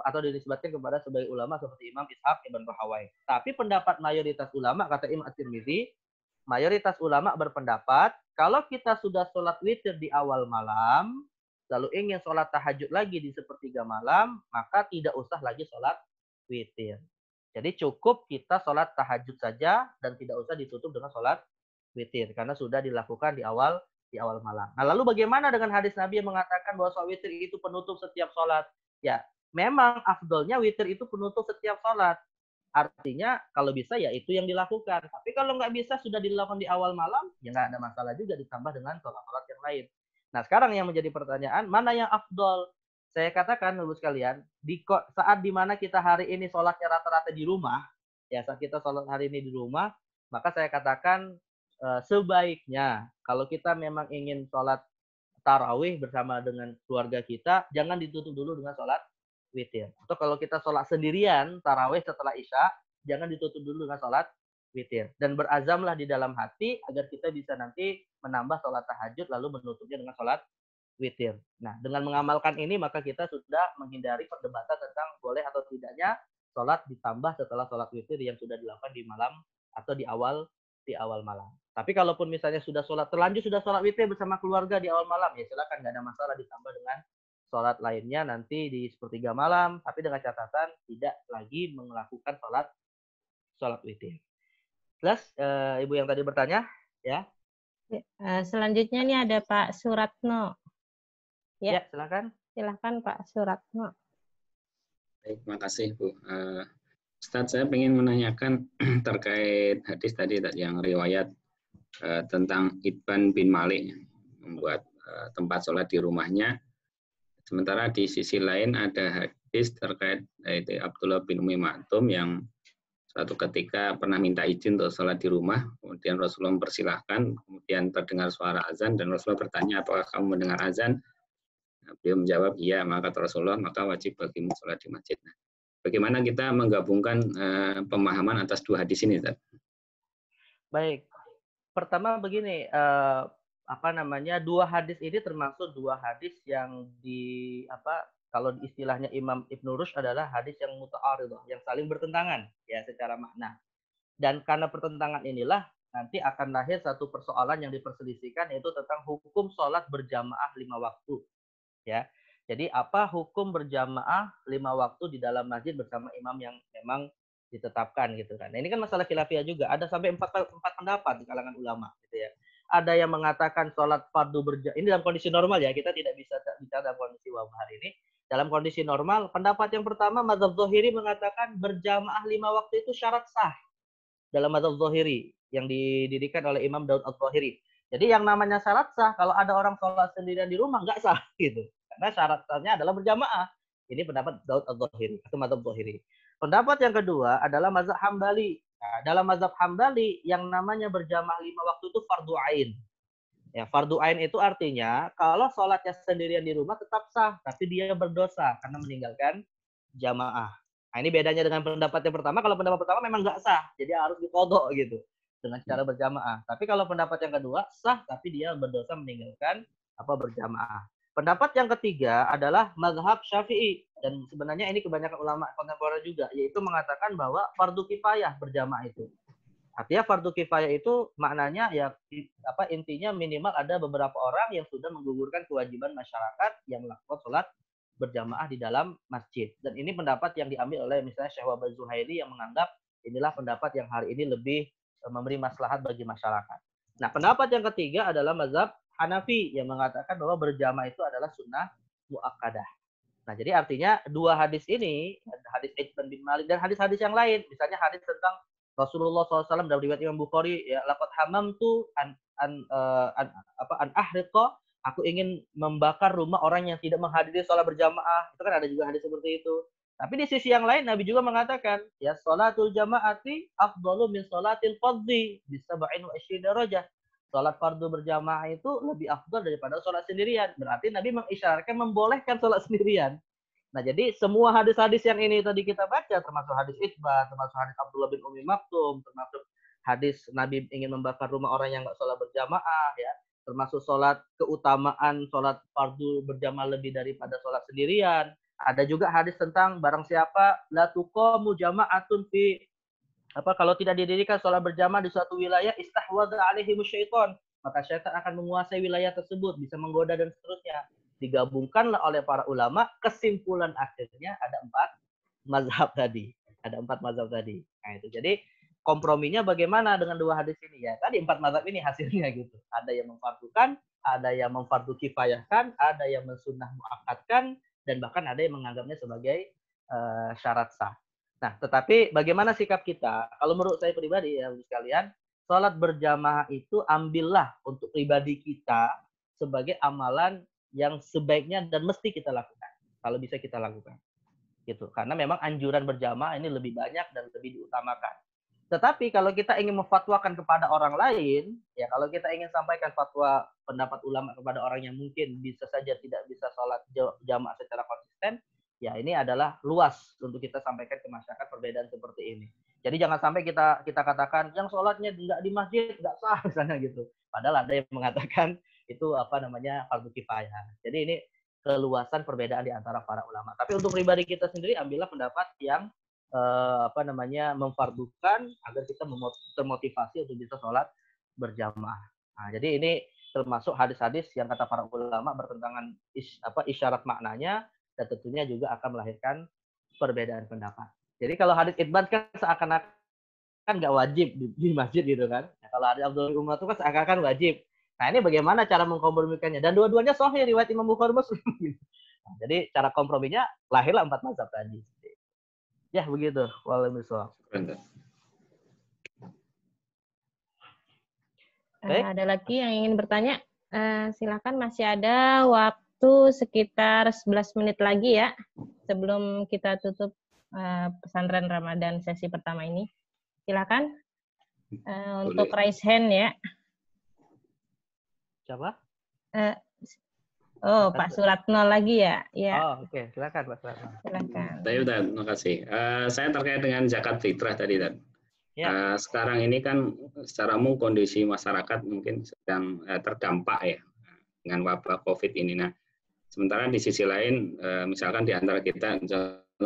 atau dinisbatkan kepada sebagai ulama seperti Imam Ishaq ibn Rahawai. Tapi pendapat mayoritas ulama, kata Imam At-Tirmidzi, mayoritas ulama berpendapat kalau kita sudah sholat witir di awal malam, lalu ingin sholat tahajud lagi di sepertiga malam, maka tidak usah lagi sholat witir. Jadi cukup kita sholat tahajud saja dan tidak usah ditutup dengan sholat witir karena sudah dilakukan di awal malam. Nah, lalu bagaimana dengan hadis Nabi yang mengatakan bahwa sholat witir itu penutup setiap sholat? Ya, memang afdolnya witir itu penutup setiap sholat. Artinya kalau bisa ya itu yang dilakukan. Tapi kalau nggak bisa sudah dilakukan di awal malam, ya nggak ada masalah juga ditambah dengan sholat-sholat yang lain. Nah, sekarang yang menjadi pertanyaan, mana yang afdol? Saya katakan, Ibu sekalian, saat dimana kita hari ini sholatnya rata-rata di rumah, ya saat kita sholat hari ini di rumah, maka saya katakan sebaiknya kalau kita memang ingin sholat tarawih bersama dengan keluarga kita, jangan ditutup dulu dengan sholat witir. Atau kalau kita sholat sendirian, tarawih setelah isya, jangan ditutup dulu dengan sholat witir. Dan berazamlah di dalam hati agar kita bisa nanti menambah sholat tahajud lalu menutupnya dengan sholat witir. Nah, dengan mengamalkan ini maka kita sudah menghindari perdebatan tentang boleh atau tidaknya sholat ditambah setelah sholat witir yang sudah dilakukan di malam atau di awal malam. Tapi kalaupun misalnya sudah terlanjur sudah sholat witir bersama keluarga di awal malam, ya silakan, nggak ada masalah ditambah dengan sholat lainnya nanti di sepertiga malam, tapi dengan catatan tidak lagi melakukan sholat witir. Jelas, Ibu yang tadi bertanya, ya? Selanjutnya nih ada Pak Suratno. Ya, silakan. Silakan Pak Suratno. Baik, terima kasih Bu. Ustadz, saya ingin menanyakan terkait hadis tadi yang riwayat tentang Itban bin Malik membuat tempat sholat di rumahnya. Sementara di sisi lain ada hadis terkait dari Abdullah bin Umi Maktum yang suatu ketika pernah minta izin untuk sholat di rumah, kemudian Rasulullah mempersilahkan, kemudian terdengar suara azan dan Rasulullah bertanya, apakah kamu mendengar azan? Beliau menjawab, iya, maka kata Rasulullah, maka wajib bagimu sholat di masjid. Nah, bagaimana kita menggabungkan pemahaman atas dua hadis ini, Ustaz? Baik. Pertama begini, dua hadis ini termasuk dua hadis yang kalau istilahnya Imam Ibnu Rushd adalah hadis yang muta'aridah, yang saling bertentangan ya secara makna. Dan karena pertentangan inilah nanti akan lahir satu persoalan yang diperselisihkan, yaitu tentang hukum sholat berjamaah 5 waktu. Ya, jadi apa hukum berjamaah 5 waktu di dalam masjid bersama imam yang memang ditetapkan gitu kan. Nah, ini kan masalah khilafiyah juga. Ada sampai 4 pendapat di kalangan ulama gitu ya. Ada yang mengatakan sholat fardu berjamaah, ini dalam kondisi normal ya, kita tidak bisa bicara dalam kondisi wabah hari ini. Dalam kondisi normal, pendapat yang pertama mazhab Zahiri mengatakan berjamaah 5 waktu itu syarat sah dalam mazhab Zahiri yang didirikan oleh Imam Daud Al-Zahiri. Jadi yang namanya syarat sah, kalau ada orang sholat sendirian di rumah nggak sah gitu. Karena syarat sahnya adalah berjamaah. Ini pendapat Daud Al-Zahiri atau mazhab Zahiri. Pendapat yang kedua adalah mazhab Hambali. Nah, dalam mazhab Hambali yang namanya berjamaah 5 waktu itu fardu ain. Ya, fardu ain itu artinya kalau sholatnya sendirian di rumah tetap sah, tapi dia berdosa karena meninggalkan jamaah. Nah, ini bedanya dengan pendapat yang pertama. Kalau pendapat pertama memang nggak sah, jadi harus diqodho gitu dengan cara berjamaah. Tapi kalau pendapat yang kedua sah, tapi dia berdosa meninggalkan berjamaah. Pendapat yang ketiga adalah mazhab Syafi'i, dan sebenarnya ini kebanyakan ulama kontemporer juga, yaitu mengatakan bahwa fardu kifayah berjamaah itu. Artinya fardu kifayah itu maknanya ya intinya minimal ada beberapa orang yang sudah menggugurkan kewajiban masyarakat yang melakukan sholat berjamaah di dalam masjid. Dan ini pendapat yang diambil oleh misalnya Syekh Wahbah Zuhairi yang menganggap inilah pendapat yang hari ini lebih memberi maslahat bagi masyarakat. Nah, pendapat yang ketiga adalah mazhab Hanafi yang mengatakan bahwa berjamaah itu adalah sunnah muakkadah. Nah, jadi artinya dua hadis ini, hadis Itban bin Malik dan hadis-hadis yang lain, misalnya hadis tentang Rasulullah SAW dalam riwayat Imam Bukhari, ya laqad hamamtu an ahriqa, aku ingin membakar rumah orang yang tidak menghadiri sholat berjamaah. Itu kan ada juga hadis seperti itu. Tapi di sisi yang lain Nabi juga mengatakan, ya sholatul jamaati afdalu min sholatil fardhi bi 27 darajah. Sholat fardu berjamaah itu lebih afdal daripada sholat sendirian. Berarti Nabi mengisyaratkan membolehkan sholat sendirian. Nah, jadi semua hadis-hadis yang ini tadi kita baca, termasuk hadis Itbah, termasuk hadis Abdullah bin Umi Maktum, termasuk hadis Nabi ingin membakar rumah orang yang nggak sholat berjamaah, ya, termasuk sholat keutamaan sholat fardu berjamaah lebih daripada sholat sendirian. Ada juga hadis tentang barang siapa la tuqamu jama'atun fi kalau tidak didirikan sholat berjamaah di suatu wilayah, istahwadha alaihimu syaitan, maka syaitan akan menguasai wilayah tersebut, bisa menggoda dan seterusnya. Digabungkanlah oleh para ulama, kesimpulan akhirnya ada 4 mazhab tadi. Ada 4 mazhab tadi. Nah, itu. Jadi komprominya bagaimana dengan dua hadis ini ya? Tadi 4 mazhab ini hasilnya gitu. Ada yang memfardukan, ada yang memfardu kifayahkan, ada yang mensunnah muakkadkan, dan bahkan ada yang menganggapnya sebagai syarat sah. Nah, tetapi bagaimana sikap kita? Kalau menurut saya pribadi ya sekalian, sholat berjamaah itu ambillah untuk pribadi kita sebagai amalan yang sebaiknya dan mesti kita lakukan. Kalau bisa kita lakukan. Gitu. Karena memang anjuran berjamaah ini lebih banyak dan lebih diutamakan. Tetapi kalau kita ingin memfatwakan kepada orang lain, ya kalau kita ingin sampaikan fatwa pendapat ulama kepada orang yang mungkin bisa saja tidak bisa sholat jamaah secara konsisten, ya ini adalah luas untuk kita sampaikan ke masyarakat perbedaan seperti ini. Jadi jangan sampai kita katakan yang sholatnya nggak di masjid nggak sah misalnya gitu. Padahal ada yang mengatakan itu fardu kifayah. Jadi ini keluasan perbedaan di antara para ulama. Tapi untuk pribadi kita sendiri ambillah pendapat yang memfardukan agar kita termotivasi untuk bisa sholat berjamaah. Nah, jadi ini termasuk hadis-hadis yang kata para ulama bertentangan isyarat maknanya, dan tentunya juga akan melahirkan perbedaan pendapat. Jadi kalau hadis Itban kan seakan-akan nggak wajib di masjid gitu kan. Nah, kalau hadis Abdullah bin Umar itu kan seakan-akan wajib. Nah, ini bagaimana cara mengkompromikannya? Dan dua-duanya sahih riwayat Imam Bukhari Muslim. Nah, jadi cara komprominya lahirlah 4 mazhab tadi. Ya begitu. Waalaikumsalam. Ada lagi yang ingin bertanya? Silakan, masih ada waktu sekitar 11 menit lagi ya sebelum kita tutup pesantren Ramadan sesi pertama ini. Silakan untuk raise hand ya. Siapa? Oh, Pak Suratno lagi ya? Ya, Oh, oke. Silakan Pak Suratno. silakan. Tapi udah, terima kasih. Saya terkait dengan zakat fitrah tadi, Tad. Ya. Sekarang ini kan secara umum kondisi masyarakat mungkin sedang terdampak ya dengan wabah COVID ini. Nah, sementara di sisi lain, misalkan di antara kita,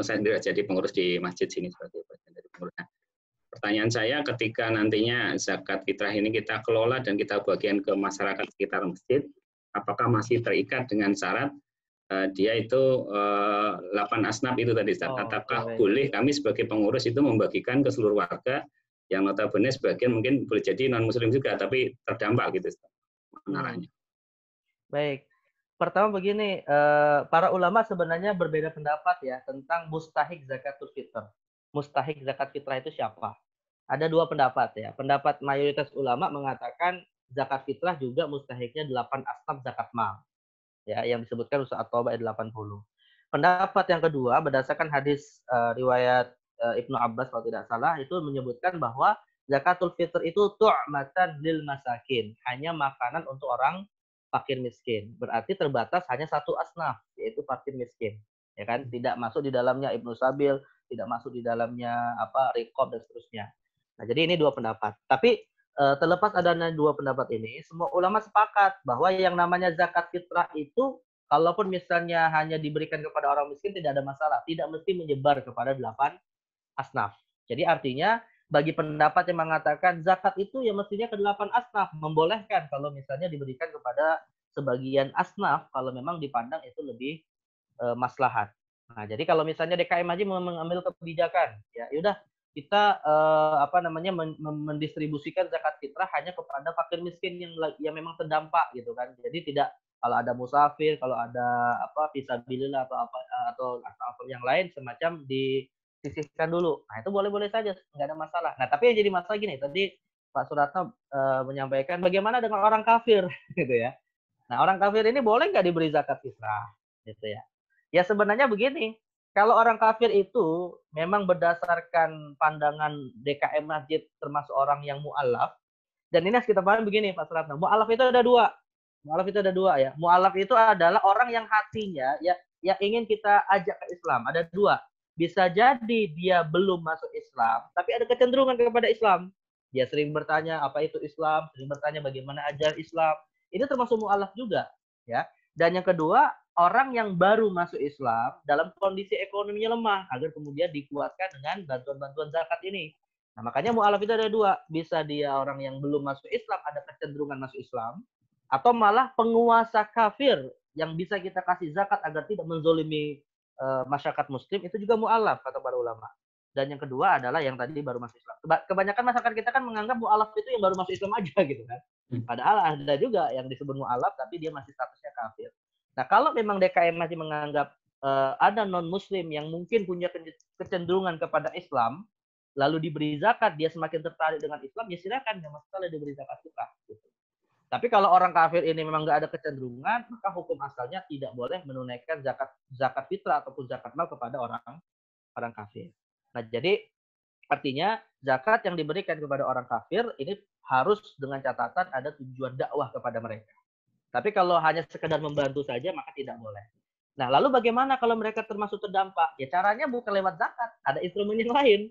saya tidak jadi pengurus di masjid sini sebagai bagian dari pengurus. Nah, pertanyaan saya, ketika nantinya zakat fitrah ini kita kelola dan kita bagian ke masyarakat sekitar masjid, apakah masih terikat dengan syarat dia itu 8 asnaf itu tadi, Ustaz. Apakah boleh kami sebagai pengurus itu membagikan ke seluruh warga yang notabene sebagian mungkin boleh jadi non muslim juga tapi terdampak gitu, Ustaz. Baik. Pertama begini, para ulama sebenarnya berbeda pendapat ya tentang mustahik zakatul fitr. Mustahik zakat fitrah itu siapa? Ada dua pendapat ya. Pendapat mayoritas ulama mengatakan zakat fitrah juga mustahiknya 8 asnaf zakat mal. Ya, yang disebutkan Surah At-Taubah ayat 80. Pendapat yang kedua berdasarkan hadis riwayat Ibnu Abbas kalau tidak salah itu menyebutkan bahwa zakatul fitr itu tu'matan lil masakin, hanya makanan untuk orang fakir miskin. Berarti terbatas hanya satu asnaf, yaitu fakir miskin. Ya kan? Tidak masuk di dalamnya Ibnu Sabil, tidak masuk di dalamnya riqab dan seterusnya. Nah, jadi ini dua pendapat. Tapi terlepas adanya dua pendapat ini, semua ulama sepakat bahwa yang namanya zakat fitrah itu, kalaupun misalnya hanya diberikan kepada orang miskin tidak ada masalah, tidak mesti menyebar kepada 8 asnaf. Jadi artinya bagi pendapat yang mengatakan zakat itu ya mestinya ke 8 asnaf, membolehkan kalau misalnya diberikan kepada sebagian asnaf kalau memang dipandang itu lebih maslahat. Nah, jadi kalau misalnya DKM Haji mengambil kebijakan, ya udah kita mendistribusikan zakat fitrah hanya kepada fakir miskin yang memang terdampak gitu kan. Jadi tidak kalau ada musafir, kalau ada fisabilillah atau yang lain semacam disisihkan dulu. Nah, itu boleh-boleh saja, nggak ada masalah. Nah, tapi yang jadi masalah gini, tadi Pak Suratno menyampaikan bagaimana dengan orang kafir gitu ya. Nah, orang kafir ini boleh nggak diberi zakat fitrah gitu ya. Ya sebenarnya begini, kalau orang kafir itu memang berdasarkan pandangan DKM Masjid termasuk orang yang mu'alaf, dan ini harus kita pahami begini Pak Suratno, mu'alaf itu ada dua. Mu'alaf itu ada dua ya. Mu'alaf itu adalah orang yang hatinya ya ingin kita ajak ke Islam. Ada dua. Bisa jadi dia belum masuk Islam, tapi ada kecenderungan kepada Islam. Dia sering bertanya apa itu Islam, sering bertanya bagaimana ajaran Islam. Itu termasuk mu'alaf juga. Ya. Dan yang kedua, orang yang baru masuk Islam dalam kondisi ekonominya lemah agar kemudian dikuatkan dengan bantuan-bantuan zakat ini. Nah, makanya mu'alaf itu ada dua. Bisa dia orang yang belum masuk Islam, ada kecenderungan masuk Islam, atau malah penguasa kafir yang bisa kita kasih zakat agar tidak menzolimi masyarakat muslim, itu juga mu'alaf kata para ulama. Dan yang kedua adalah yang tadi baru masuk Islam. Kebanyakan masyarakat kita kan menganggap mu'alaf itu yang baru masuk Islam aja gitu kan. Padahal ada juga yang disebut mu'alaf tapi dia masih statusnya kafir. Nah, kalau memang DKM masih menganggap ada non-muslim yang mungkin punya kecenderungan kepada Islam, lalu diberi zakat, dia semakin tertarik dengan Islam, ya silakan, nggak masalah diberi zakat fitrah. Gitu. Tapi kalau orang kafir ini memang nggak ada kecenderungan, maka hukum asalnya tidak boleh menunaikan zakat fitrah ataupun zakat mal kepada orang kafir. Nah, jadi artinya zakat yang diberikan kepada orang kafir ini harus dengan catatan ada tujuan dakwah kepada mereka. Tapi kalau hanya sekedar membantu saja, maka tidak boleh. Nah, lalu bagaimana kalau mereka termasuk terdampak? Ya caranya bukan lewat zakat, ada instrumen yang lain.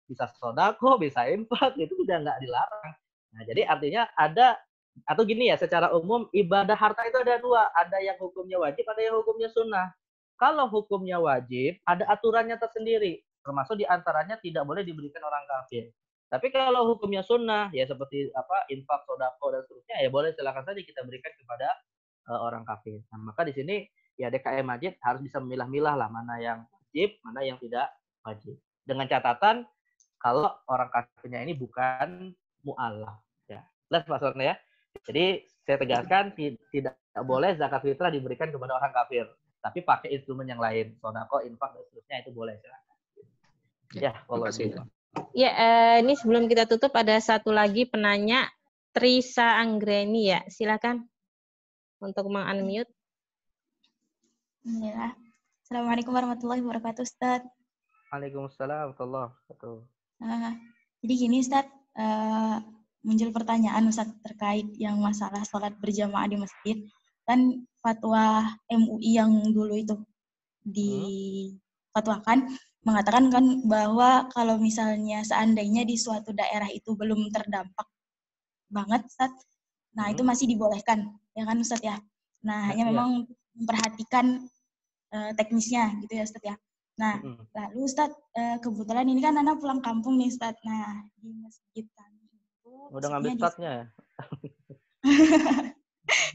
Bisa sodako, bisa infak, itu sudah nggak dilarang. Nah, jadi artinya ada, atau gini ya, secara umum ibadah harta itu ada dua. Ada yang hukumnya wajib, ada yang hukumnya sunnah. Kalau hukumnya wajib, ada aturannya tersendiri. Termasuk diantaranya tidak boleh diberikan orang kafir. Tapi kalau hukumnya sunnah, ya seperti infak, sodako dan seterusnya, ya boleh silakan saja kita berikan kepada orang kafir. Nah, maka di sini ya DKM Masjid harus bisa memilah-milah lah mana yang wajib, mana yang tidak wajib. Dengan catatan kalau orang kafirnya ini bukan mu'alaf. Ya, jelas Pak Sorna ya. Jadi saya tegaskan tidak boleh zakat fitrah diberikan kepada orang kafir, tapi pakai instrumen yang lain, sodako, infak dan seterusnya itu boleh silakan. Ya, terima kasih. Ya, ini sebelum kita tutup ada satu lagi penanya, Trisa Anggreni ya, silakan untuk meng-unmute. Alhamdulillah. Assalamualaikum warahmatullahi wabarakatuh, Ustaz. Waalaikumsalam warahmatullahi wabarakatuh. Jadi gini, Ustaz, muncul pertanyaan Ustaz terkait yang masalah sholat berjamaah di masjid. kan fatwa MUI yang dulu itu difatwakan mengatakan kan bahwa kalau misalnya seandainya di suatu daerah itu belum terdampak banget, Ustaz, nah itu masih dibolehkan, ya kan Ustaz ya. Nah, hanya memang memperhatikan teknisnya gitu ya Ustaz ya. Nah, lalu Ustaz, kebetulan ini kan anak pulang kampung nih Ustaz. Nah, di masjid kami itu udah ngambil statnya ya?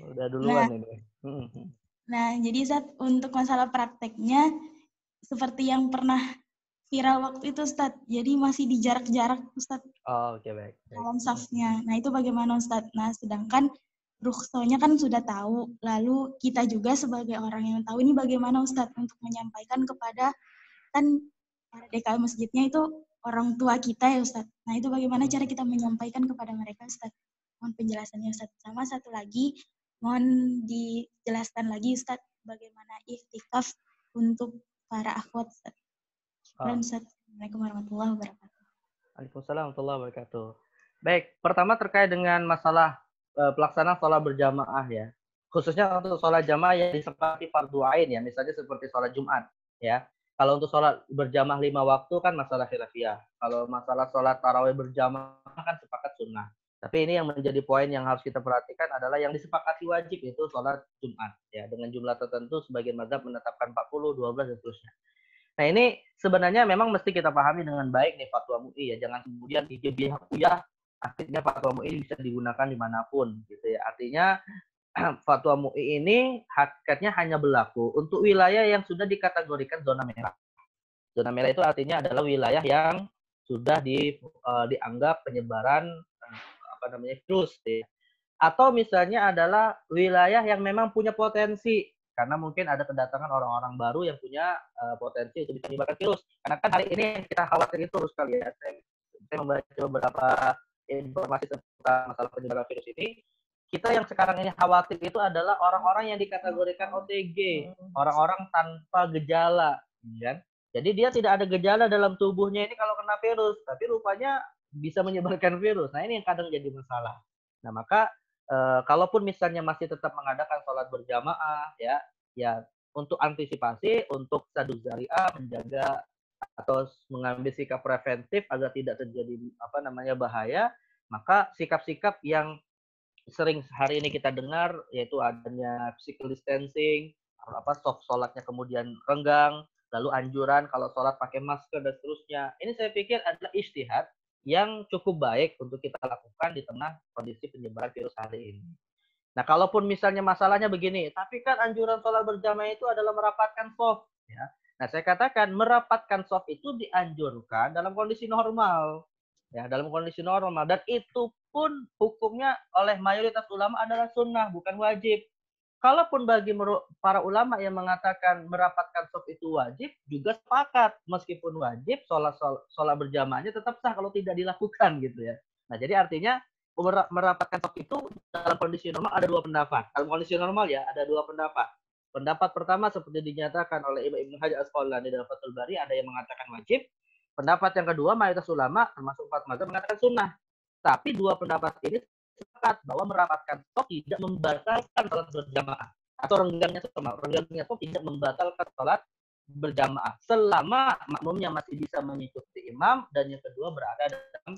Udah duluan ini. Nah, jadi Ustaz, untuk masalah prakteknya seperti yang pernah viral waktu itu Ustaz. Jadi masih di jarak-jarak Ustaz. Oh, oke, baik. Dalam safnya. Nah, itu bagaimana Ustaz? Nah, sedangkan rukhsahnya kan sudah tahu. Lalu kita juga sebagai orang yang tahu ini bagaimana Ustaz untuk menyampaikan kepada kan para DKM masjidnya itu orang tua kita ya Ustaz. Nah, itu bagaimana cara kita menyampaikan kepada mereka Ustaz? Mohon penjelasannya Ustaz. Sama satu lagi, mohon dijelaskan lagi Ustaz bagaimana iktikaf untuk para akhwat Ustaz. Dan Ustaz, Assalamualaikum warahmatullahi wabarakatuh. Waalaikumsalam warahmatullahi wabarakatuh. Baik, pertama terkait dengan masalah pelaksanaan sholat berjamaah ya. Khususnya untuk sholat jamaah yang disepakati fardu ain ya, misalnya seperti sholat Jumat ya. Kalau untuk sholat berjamaah 5 waktu kan masalah khilafiyah. Kalau masalah sholat tarawih berjamaah kan sepakat sunnah. Tapi ini yang menjadi poin yang harus kita perhatikan adalah yang disepakati wajib itu sholat Jumat ya, dengan jumlah tertentu sebagian mazhab menetapkan 40, 12 dan seterusnya. Nah, ini sebenarnya memang mesti kita pahami dengan baik nih fatwa MUI ya. Jangan kemudian dibiah-biah akhirnya fatwa MUI bisa digunakan dimanapun gitu ya. Artinya fatwa MUI ini hakikatnya hanya berlaku untuk wilayah yang sudah dikategorikan zona merah. Zona merah itu artinya adalah wilayah yang sudah dianggap penyebaran virus ya. Atau misalnya adalah wilayah yang memang punya potensi karena mungkin ada kedatangan orang-orang baru yang punya potensi untuk bisa menyebarkan virus. Karena kan hari ini kita khawatir itu sekali ya. Saya membaca beberapa informasi tentang masalah penyebaran virus ini. Kita yang sekarang ini khawatir itu adalah orang-orang yang dikategorikan OTG, orang-orang tanpa gejala, kan? Jadi dia tidak ada gejala dalam tubuhnya ini kalau kena virus, tapi rupanya bisa menyebarkan virus. Nah, ini yang kadang jadi masalah. Nah, maka kalaupun misalnya masih tetap mengadakan sholat berjamaah ya untuk antisipasi, untuk sadud zari'ah, menjaga atau mengambil sikap preventif agar tidak terjadi bahaya, maka sikap-sikap yang sering hari ini kita dengar yaitu adanya physical distancing, soft sholatnya kemudian renggang, lalu anjuran kalau sholat pakai masker dan seterusnya. Ini saya pikir adalah ijtihad yang cukup baik untuk kita lakukan di tengah kondisi penyebaran virus hari ini. Nah, kalaupun misalnya masalahnya begini, tapi kan anjuran sholat berjamaah itu adalah merapatkan shaf, ya. Nah, saya katakan merapatkan shaf itu dianjurkan dalam kondisi normal, ya, dalam kondisi normal, dan itu pun hukumnya oleh mayoritas ulama adalah sunnah, bukan wajib. Kalaupun bagi para ulama yang mengatakan merapatkan shaf itu wajib, juga sepakat meskipun wajib, sholat berjamaahnya tetap sah kalau tidak dilakukan gitu ya. Nah, jadi artinya merapatkan shaf itu dalam kondisi normal ada dua pendapat. Dalam kondisi normal ya ada dua pendapat. Pendapat pertama seperti dinyatakan oleh Imam Ibnu Hajar Asqalani dalam Fathul Bari, ada yang mengatakan wajib. Pendapat yang kedua mayoritas ulama termasuk 4 mazhab mengatakan sunnah. Tapi dua pendapat ini sepakat bahwa merapatkan shaf tidak membatalkan sholat berjamaah atau renggangnya shaf tidak membatalkan sholat berjamaah selama makmumnya masih bisa mengikuti imam dan yang kedua berada dalam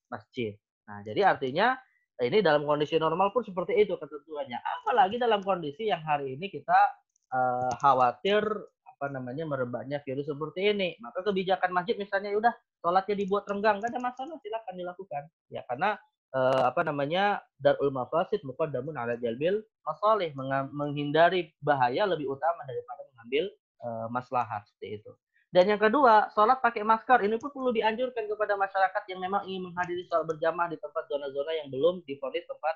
masjid. Nah, jadi artinya ini dalam kondisi normal pun seperti itu ketentuannya. Apalagi dalam kondisi yang hari ini kita khawatir merebaknya virus seperti ini. Maka kebijakan masjid misalnya udah sholatnya dibuat renggang, nggak ada masalah, silakan dilakukan. Ya karena darul mafasid muqaddamun ala jalbil masalih, menghindari bahaya lebih utama daripada mengambil maslahat seperti itu. Dan yang kedua, sholat pakai masker ini pun perlu dianjurkan kepada masyarakat yang memang ingin menghadiri sholat berjamaah di tempat zona-zona yang belum divonis tempat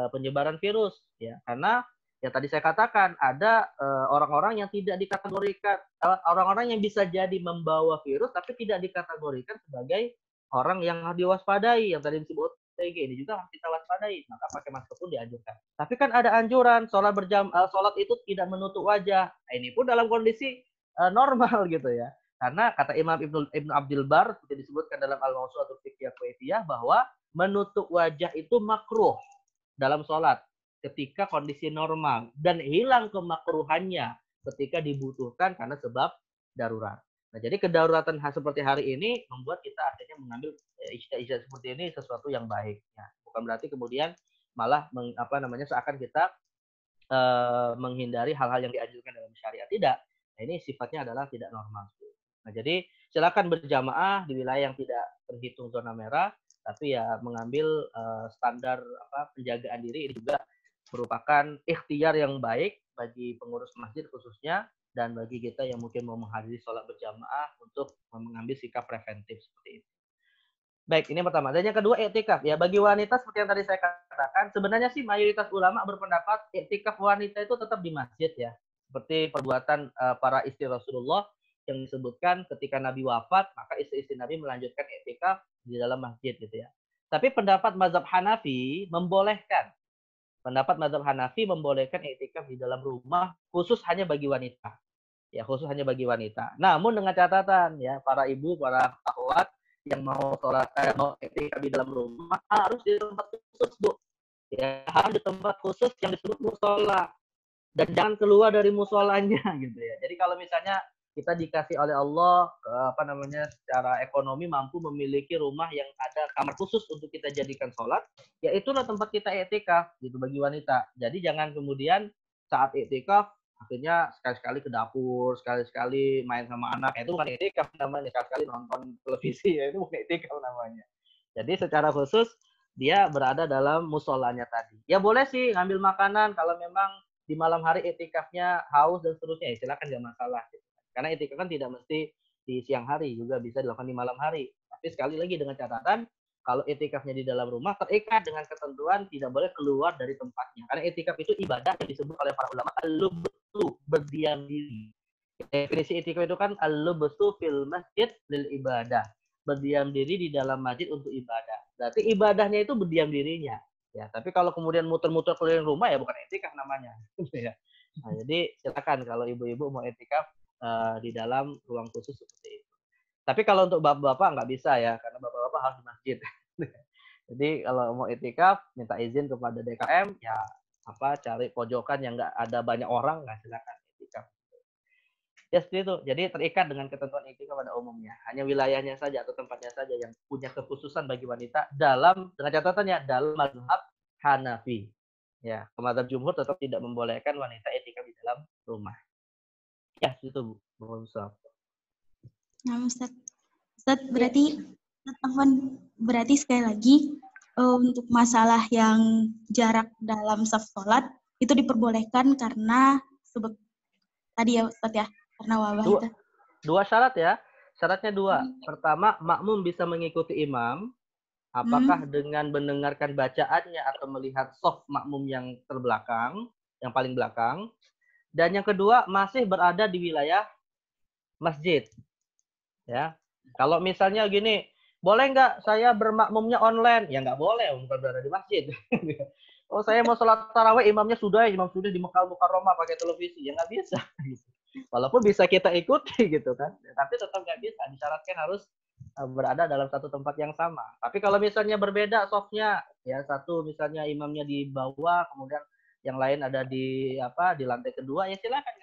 penyebaran virus, ya. Karena ya tadi saya katakan ada orang-orang yang tidak dikategorikan, orang-orang yang bisa jadi membawa virus tapi tidak dikategorikan sebagai orang yang harus diwaspadai, yang tadi disebut OTG, ini juga harus kita waspadai, maka pakai masker pun dianjurkan. Tapi kan ada anjuran sholat itu tidak menutup wajah. Nah, ini pun dalam kondisi normal gitu ya. Karena kata Imam Ibnu Abdul Bar seperti disebutkan dalam Al-Mawsu'atul Fiqhiyah Kuwaitiyah bahwa menutup wajah itu makruh dalam sholat. ketika kondisi normal dan hilang kemakruhannya ketika dibutuhkan karena sebab darurat. Nah, jadi kedaruratan seperti hari ini membuat kita akhirnya mengambil ijtihad seperti ini sesuatu yang baik. Ya, bukan berarti kemudian malah seakan kita menghindari hal-hal yang dianjurkan dalam syariat. Tidak. Nah, ini sifatnya adalah tidak normal. Nah, jadi silakan berjamaah di wilayah yang tidak terhitung zona merah, tapi ya mengambil standar penjagaan diri ini juga merupakan ikhtiar yang baik bagi pengurus masjid khususnya dan bagi kita yang mungkin mau menghadiri sholat berjamaah untuk mengambil sikap preventif seperti itu. Baik, ini yang pertama. Dan yang kedua, iktikaf. Ya, bagi wanita seperti yang tadi saya katakan, sebenarnya sih mayoritas ulama berpendapat iktikaf wanita itu tetap di masjid ya. Seperti perbuatan para istri Rasulullah yang disebutkan ketika Nabi wafat, maka istri-istri Nabi melanjutkan iktikaf di dalam masjid gitu ya. Tapi pendapat mazhab Hanafi membolehkan. Pendapat mazhab Hanafi membolehkan iktikaf di dalam rumah khusus hanya bagi wanita. Ya, khusus hanya bagi wanita. Namun dengan catatan ya, para ibu, para akhwat yang mau sholat mau iktikaf di dalam rumah harus di tempat khusus, Bu. Ya, harus di tempat khusus yang disebut musola. Dan jangan keluar dari musolanya gitu ya. Jadi kalau misalnya kita dikasih oleh Allah secara ekonomi mampu memiliki rumah yang ada kamar khusus untuk kita jadikan sholat, ya itulah tempat kita iktikaf gitu bagi wanita. Jadi jangan kemudian saat iktikaf akhirnya sekali-sekali ke dapur, sekali-sekali main sama anak, itu bukan iktikaf namanya, sekali-sekali nonton televisi, ya itu bukan iktikaf namanya. Jadi secara khusus dia berada dalam musolanya tadi. Ya boleh sih ngambil makanan kalau memang di malam hari iktikafnya haus dan seterusnya, ya silakan, nggak masalah. Gitu. Karena iktikaf kan tidak mesti di siang hari, juga bisa dilakukan di malam hari. Tapi sekali lagi dengan catatan, kalau iktikafnya di dalam rumah terikat dengan ketentuan tidak boleh keluar dari tempatnya. Karena iktikaf itu ibadah yang disebut oleh para ulama al-lubsu, berdiam diri. Definisi iktikaf itu kan al-lubsu fil masjid lil ibadah. Berdiam diri di dalam masjid untuk ibadah. Berarti ibadahnya itu berdiam dirinya. Ya, tapi kalau kemudian muter-muter keliling rumah ya bukan iktikaf namanya. Nah, jadi silakan kalau ibu-ibu mau iktikaf di dalam ruang khusus seperti itu. Tapi kalau untuk bapak-bapak nggak bisa ya, karena bapak-bapak harus di masjid. Jadi kalau mau iktikaf, minta izin kepada DKM, ya cari pojokan yang nggak ada banyak orang, nggak silakan iktikaf. Ya seperti itu. Jadi terikat dengan ketentuan iktikaf pada umumnya. Hanya wilayahnya saja atau tempatnya saja yang punya kekhususan bagi wanita dengan catatannya dalam mazhab Hanafi. Ya, mazhab jumhur tetap tidak membolehkan wanita iktikaf di dalam rumah. Ya, itu Bu Ustaz. Nah, Ustaz berarti sekali lagi untuk masalah yang jarak dalam saf sholat itu diperbolehkan karena tadi ya Ustaz ya, karena wabah itu. Dua syarat ya. Syaratnya dua. Pertama, makmum bisa mengikuti imam. Apakah dengan mendengarkan bacaannya atau melihat saf makmum yang terbelakang, yang paling belakang. Dan yang kedua, masih berada di wilayah masjid. Ya. Kalau misalnya gini, boleh nggak saya bermakmumnya online? Ya nggak boleh, bukan berada di masjid. Oh, saya mau sholat tarawih, imam sudah di Mekah Mukarramah pakai televisi. Ya nggak bisa. Walaupun bisa kita ikuti gitu kan. Tapi tetap nggak bisa. Disyaratkan harus berada dalam satu tempat yang sama. Tapi kalau misalnya berbeda softnya, ya satu misalnya imamnya di bawah, kemudian yang lain ada di lantai kedua, ya silakan